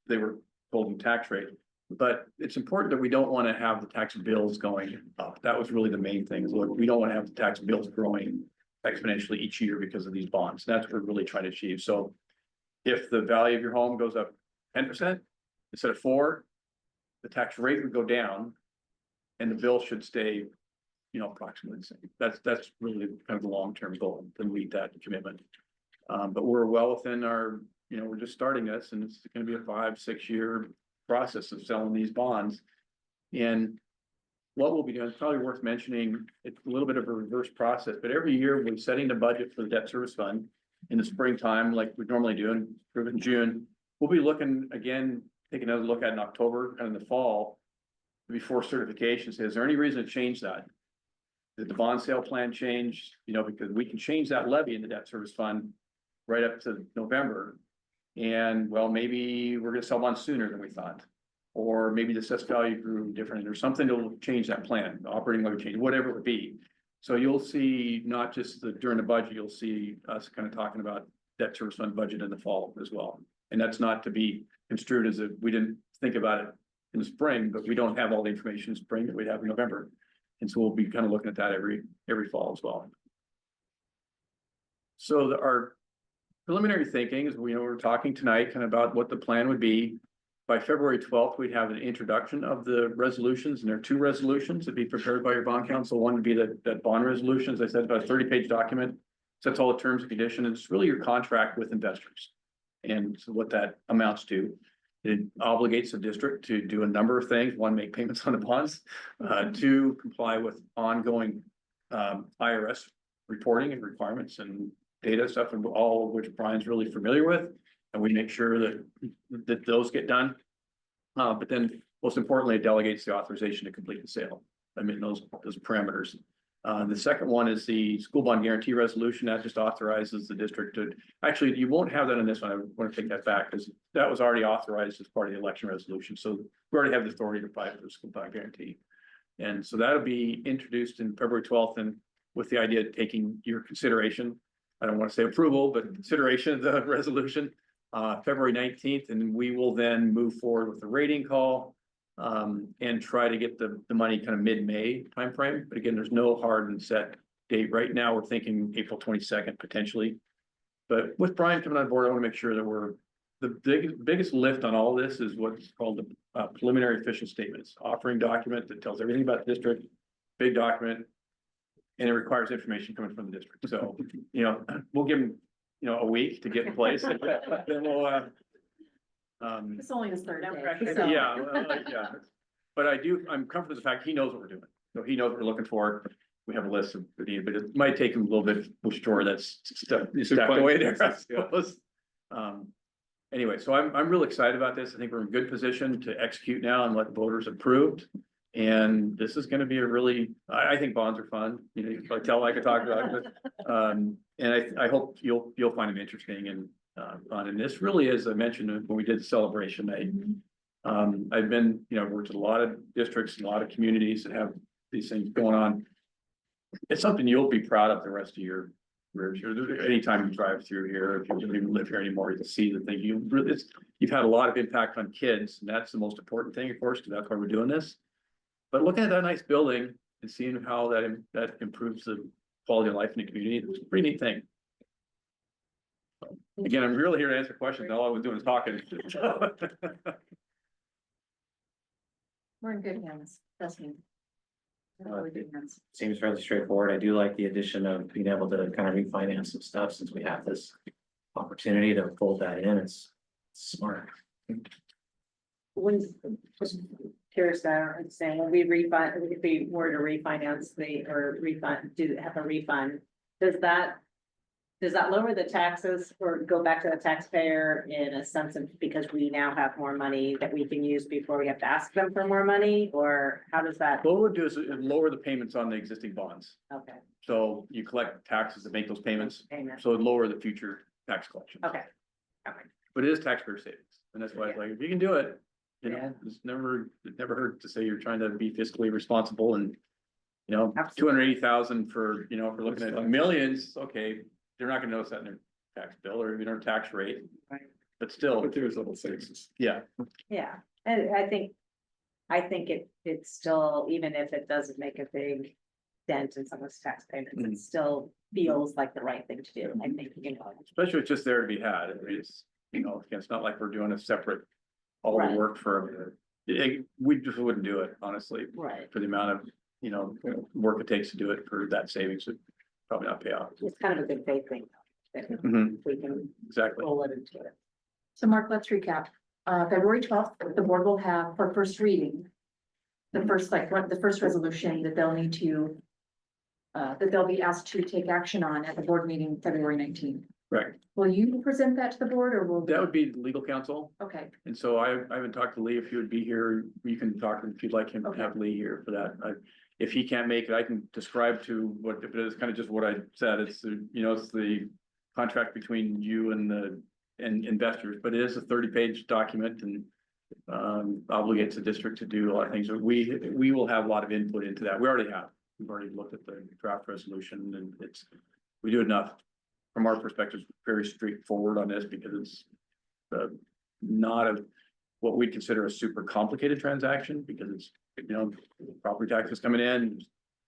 S11: they were told in tax rate. But it's important that we don't want to have the tax bills going up. That was really the main thing. Is, look, we don't want to have the tax bills growing exponentially each year because of these bonds. That's what we're really trying to achieve. So if the value of your home goes up 10% instead of 4%, the tax rate would go down and the bill should stay, approximately the same. That's really kind of the long-term goal to meet that commitment. But we're well within our, we're just starting this and it's going to be a 5-6 year process of selling these bonds. And what we'll be doing, it's probably worth mentioning, it's a little bit of a reverse process, but every year we're setting the budget for the debt service fund in the springtime, like we normally do, and prove it in June. We'll be looking again, take another look at in October and in the fall before certification. Say, is there any reason to change that? Did the bond sale plan change? Because we can change that levy in the debt service fund right up to November. And well, maybe we're gonna sell bonds sooner than we thought. Or maybe the assessed value grew different or something to change that plan, the operating levy change, whatever it would be. So you'll see not just during the budget, you'll see us kind of talking about debt service fund budget in the fall as well. And that's not to be construed as if we didn't think about it in the spring, but we don't have all the information in spring that we have in November. And so we'll be kind of looking at that every fall as well. So our preliminary thinking is, we're talking tonight kind of about what the plan would be. By February 12th, we'd have an introduction of the resolutions, and there are 2 resolutions to be prepared by your bond counsel. One would be that bond resolution, as I said, about a 30-page document, sets all the terms and conditions. It's really your contract with investors. And so what that amounts to, it obligates the district to do a number of things. 1, make payments on the bonds. 2, comply with ongoing IRS reporting and requirements and data stuff, and all of which Brian's really familiar with. And we make sure that those get done. But then most importantly, it delegates the authorization to complete the sale. I mean, those parameters. The second one is the school bond guarantee resolution. That just authorizes the district to, actually, you won't have that in this one. I want to take that back because that was already authorized as part of the election resolution. So we already have the authority to apply for the school bond guarantee. And so that'll be introduced in February 12th. And with the idea of taking your consideration. I don't want to say approval, but consideration of the resolution, February 19th, and we will then move forward with the rating call. And try to get the money kind of mid-May timeframe, but again, there's no hard and set date. Right now, we're thinking April 22nd potentially. But with Brian coming on board, I want to make sure that we're, the biggest lift on all this is what's called the preliminary official statements, offering document that tells everything about the district, big document. And it requires information coming from the district. So, we'll give them, a week to get in place. Then we'll,
S10: It's only his third
S6: No
S10: day.
S6: pressure.
S10: so-
S11: yeah, yeah. But I'm comfortable with the fact he knows what we're doing. So he knows what we're looking for. We have a list of, but it might take him a little bit to push toward that's stuck away there, I suppose. Anyway, so I'm real excited about this. I think we're in good position to execute now and let the voters approved. And this is gonna be a really, I think bonds are fun, you can probably tell like I talked about it. And I hope you'll find them interesting and fun. And this really is, I mentioned when we did the celebration night. I've been, worked with a lot of districts, a lot of communities that have these things going on. It's something you'll be proud of the rest of your career. Anytime you drive through here, if you don't even live here anymore, you see the thing. You've had a lot of impact on kids, and that's the most important thing, of course, because that's why we're doing this. But looking at that nice building and seeing how that improves the quality of life in the community, it's a pretty neat thing. Again, I'm really here to answer questions. All I was doing is talking.
S10: We're in good hands, trust me. We're in really good hands.
S9: Seems fairly straightforward. I do like the addition of being able to kind of refinance some stuff since we have this opportunity to fold that in. It's smart.
S6: When, just curious now, I'm saying, when we refund, if we were to refinance or have a refund, does that lower the taxes or go back to the taxpayer in a sense of, because we now have more money that we can use before we have to ask them for more money, or how does that?
S11: What we'll do is lower the payments on the existing bonds.
S6: Okay,
S11: So you collect taxes to make those payments,
S6: payment,
S11: so it'd lower the future tax collection.
S6: okay. Okay,
S11: But it is taxpayer savings, and that's why it's like, if you can do it,
S6: Yeah.
S11: it never hurt to say you're trying to be fiscally responsible and.
S6: Absolutely.
S11: 280,000 for, if we're looking at millions, okay, they're not gonna notice that in their tax bill or even their tax rate.
S6: Right.
S11: But still,
S12: But there's little savings.
S11: yeah,
S6: yeah, and I think it's still, even if it doesn't make a big dent in someone's tax payments, it still feels like the right thing to do, I think,
S11: especially if it's just there to be had. I mean, it's, again, it's not like we're doing a separate, all the
S6: Right.
S11: work for, we just wouldn't do it, honestly,
S6: Right,
S11: for the amount of, work it takes to do it for that savings would probably not pay off.
S6: it's kind of a good faith thing. That
S11: Mhm,
S6: we can
S11: exactly.
S6: roll it into it.
S10: So Mark, let's recap. February 12th, the board will have for first reading. The first resolution that they'll need to. That they'll be asked to take action on at the board meeting February 19th.
S11: Right.
S10: Will you present that to the board or will?
S11: That would be the legal counsel.
S10: Okay,
S11: And so I haven't talked to Lee. If he would be here, you can talk to him if you'd like him to
S10: Okay.
S11: have Lee here for that. If he can't make it, I can describe to what, if it is kind of just what I said, it's the contract between you and investors, but it is a 30-page document and obligates the district to do a lot of things. We will have a lot of input into that. We already have. We've already looked at the draft resolution and we do enough. From our perspective, very straightforward on this because it's not what we'd consider a super complicated transaction because it's, property taxes coming in.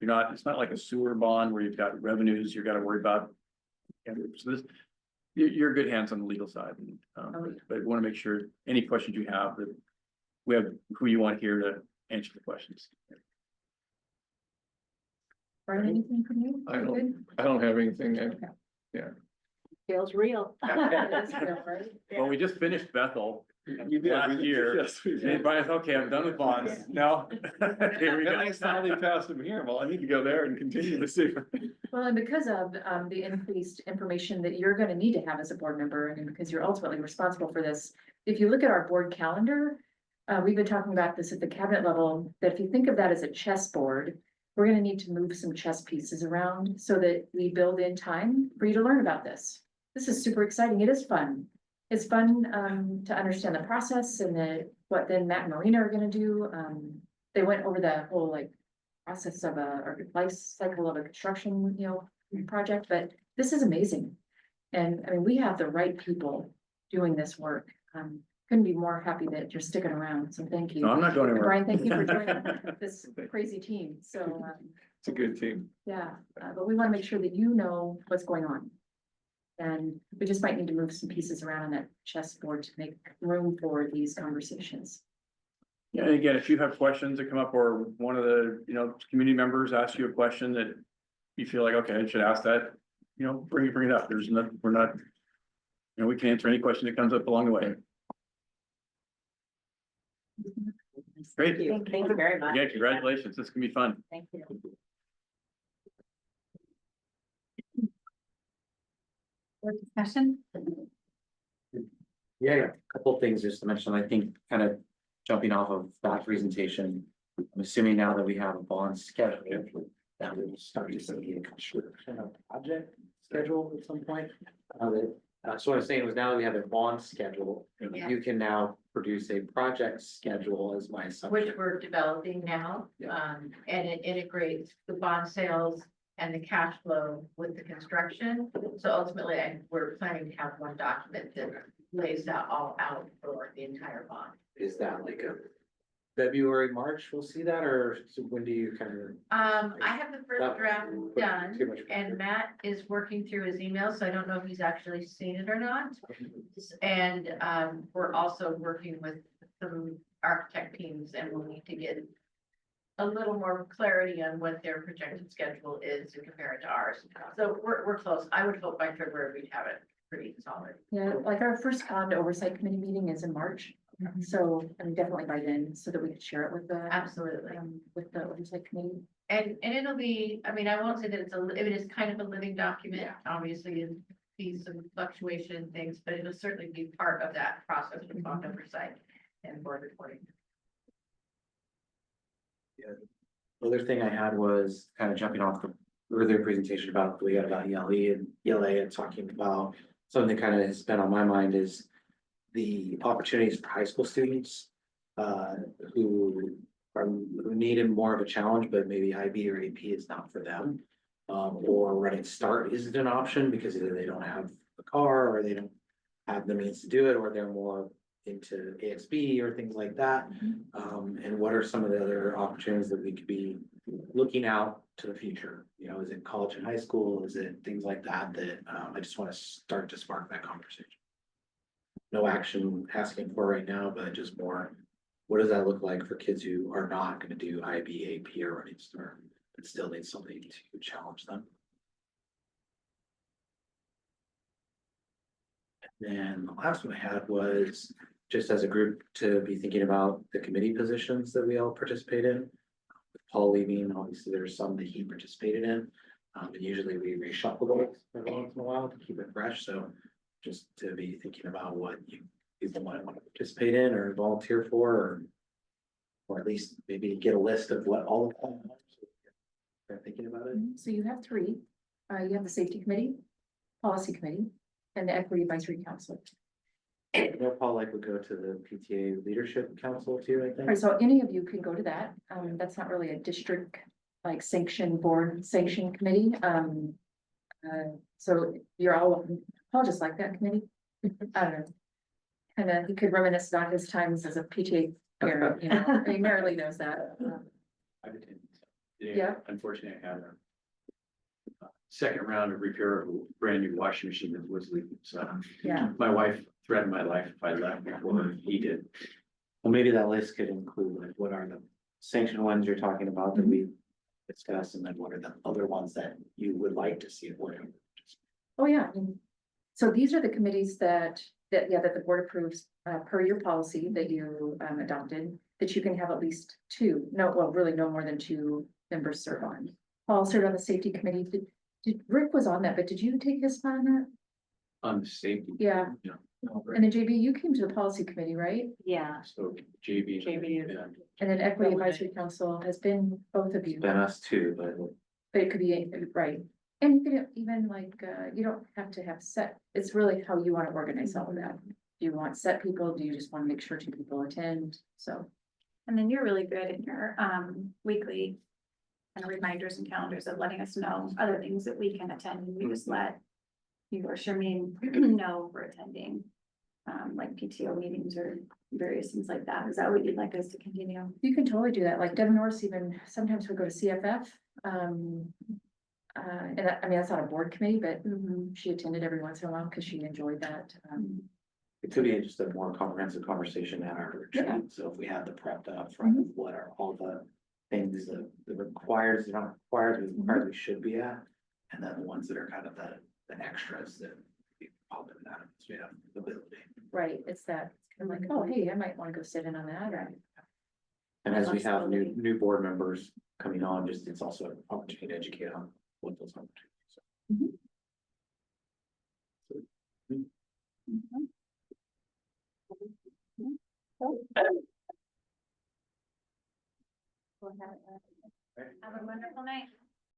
S11: It's not like a sewer bond where you've got revenues you've got to worry about. And so you're good hands on the legal side. But we want to make sure any questions you have that we have who you want here to answer the questions.
S10: Brian, anything from you?
S12: I don't-
S10: Good?
S12: I don't have anything.
S6: Feels real.
S10: That's real, right?
S11: Well, we just finished Bethel
S12: You did.
S11: last year.
S12: Yes, we
S11: And
S12: did.
S11: Brian's, okay, I'm done with bonds. No. Here we
S12: And
S11: go.
S12: I finally passed them here. Well, I need to go there and continue to see.
S10: Well, and because of the increased information that you're gonna need to have as a board member, and because you're ultimately responsible for this, if you look at our board calendar, we've been talking about this at the cabinet level, that if you think of that as a chessboard, we're gonna need to move some chess pieces around so that we build in time for you to learn about this. This is super exciting. It is fun. It's fun to understand the process and what then Matt and Marina are gonna do. They went over the whole process of or life cycle of a construction, project, but this is amazing. And I mean, we have the right people doing this work. Couldn't be more happy that you're sticking around, so thank you.
S11: No, I'm not going
S10: And
S11: anywhere.
S10: Brian, thank you for joining this crazy team, so,
S11: It's a good team.
S10: yeah, but we want to make sure that you know what's going on. And we just might need to move some pieces around on that chessboard to make room for these conversations.
S11: Yeah, and again, if you have questions that come up or one of the, community members asks you a question that you feel like, okay, I should ask that, bring it up. There's not, we're not, we can answer any question that comes up along the way. Great.
S6: Thank you very much.
S11: Yeah, congratulations. This can be fun.
S6: Thank you.
S1: Board discussion?
S9: Yeah, a couple of things just to mention, I think kind of jumping off of that presentation. I'm assuming now that we have a bond schedule, that we will start to see a construction of project schedule at some point. So what I'm saying was now that we have a bond schedule,
S6: Yeah.
S9: you can now produce a project schedule as my assumption.
S13: Which we're developing now, and it integrates the bond sales and the cash flow with the construction. So ultimately, we're planning to have one document that lays that all out for the entire bond.
S9: Is that like a February, March, we'll see that, or when do you kind of?
S13: I have the
S9: That-
S13: first draft done,
S9: Too much
S13: and Matt is working through his email, so I don't know if he's actually seen it or not. And, we're also working with some architect teams, and we'll need to get a little more clarity on what their projected schedule is to compare it to ours. So we're close. I would hope by February we'd have it pretty solid.
S10: Yeah, like our first bond oversight committee meeting is in March, so I mean, definitely by then, so that we can share it with the.
S13: Absolutely.
S10: With the oversight committee.
S13: And it'll be, I mean, I won't say that it is kind of a living document, obviously, and see some fluctuation and things, but it'll certainly be part of that process with bond oversight and board reporting.
S9: Other thing I had was kind of jumping off the earlier presentation about we had about ELE and ELA and talking about something that kind of has been on my mind is the opportunities for high school students who needed more of a challenge, but maybe IB or AP is not for them. Or running START isn't an option because either they don't have a car or they don't have the means to do it, or they're more into ASB or things like that. And what are some of the other opportunities that we could be looking out to the future? Is it college and high school? Is it things like that that I just want to start to spark that conversation? No action asking for right now, but just more, what does that look like for kids who are not going to do IB, AP or running START, but still need something to challenge them? And the last one I had was just as a group to be thinking about the committee positions that we all participate in. With Paul leaving, obviously there's some that he participated in. And usually we reshuffle those every once in a while to keep it fresh. So just to be thinking about what people might want to participate in or volunteer for, or at least maybe get a list of what all of them are. So start thinking about it.
S10: So you have three, you have the safety committee, policy committee, and the equity advisory council.
S9: Paul would go to the PTA leadership council too, I
S10: All
S9: think.
S10: right, so any of you can go to that. That's not really a district like board sanction committee. So you're all, Paul just like that committee. I don't know. Kind of, he could reminisce on his times as a PTA chair, I mean, Marilee knows that.
S7: I've attended.
S10: Yeah.
S7: Unfortunately, I had a second round of repair of a brand new washing machine that was leaking, so.
S10: Yeah.
S7: My wife threatened my life if I left before he did.
S9: Well, maybe that list could include like what are the sanctioned ones you're talking about that we discussed, and then what are the other ones that you would like to see avoid?
S10: Oh, yeah. So these are the committees that the board approves, per your policy that you adopted, that you can have at least two, really no more than two members serve on. Paul served on the safety committee. Did Rick was on that, but did you take his spot on that?
S7: On the safety.
S10: Yeah.
S7: Yeah.
S10: And then JB, you came to the policy committee, right?
S6: Yeah.
S7: So JB.
S6: JB.
S10: And then equity advisory council has been both of you,
S9: Been us too,
S10: but it could be, right. And you could even like, you don't have to have set, it's really how you want to organize all of that. Do you want set people? Do you just want to make sure two people attend? So.
S1: And then you're really good in your weekly kind of reminders and calendars of letting us know other things that we can attend, and we just let you or Charmaine know we're attending, like PTO meetings or various things like that. Is that what you'd like us to continue?
S10: You can totally do that, like Devin Norris even, sometimes we go to CFF. And I mean, that's not a board committee, but she attended every once in a while because she enjoyed that.
S9: It could be just a more comprehensive conversation at our
S10: Yeah.
S9: retreat, so if we have the prepped up from what are all the things that the requires, not requires, but requires we should be at. And then the ones that are kind of the extras that we pop in that, so we have the ability.
S10: Right, it's that, kind of like, oh, hey, I might want to go sit in on that, or.
S9: And as we have new board members coming on, just, it's also an opportunity to educate on what those opportunities are.
S1: Have a wonderful night.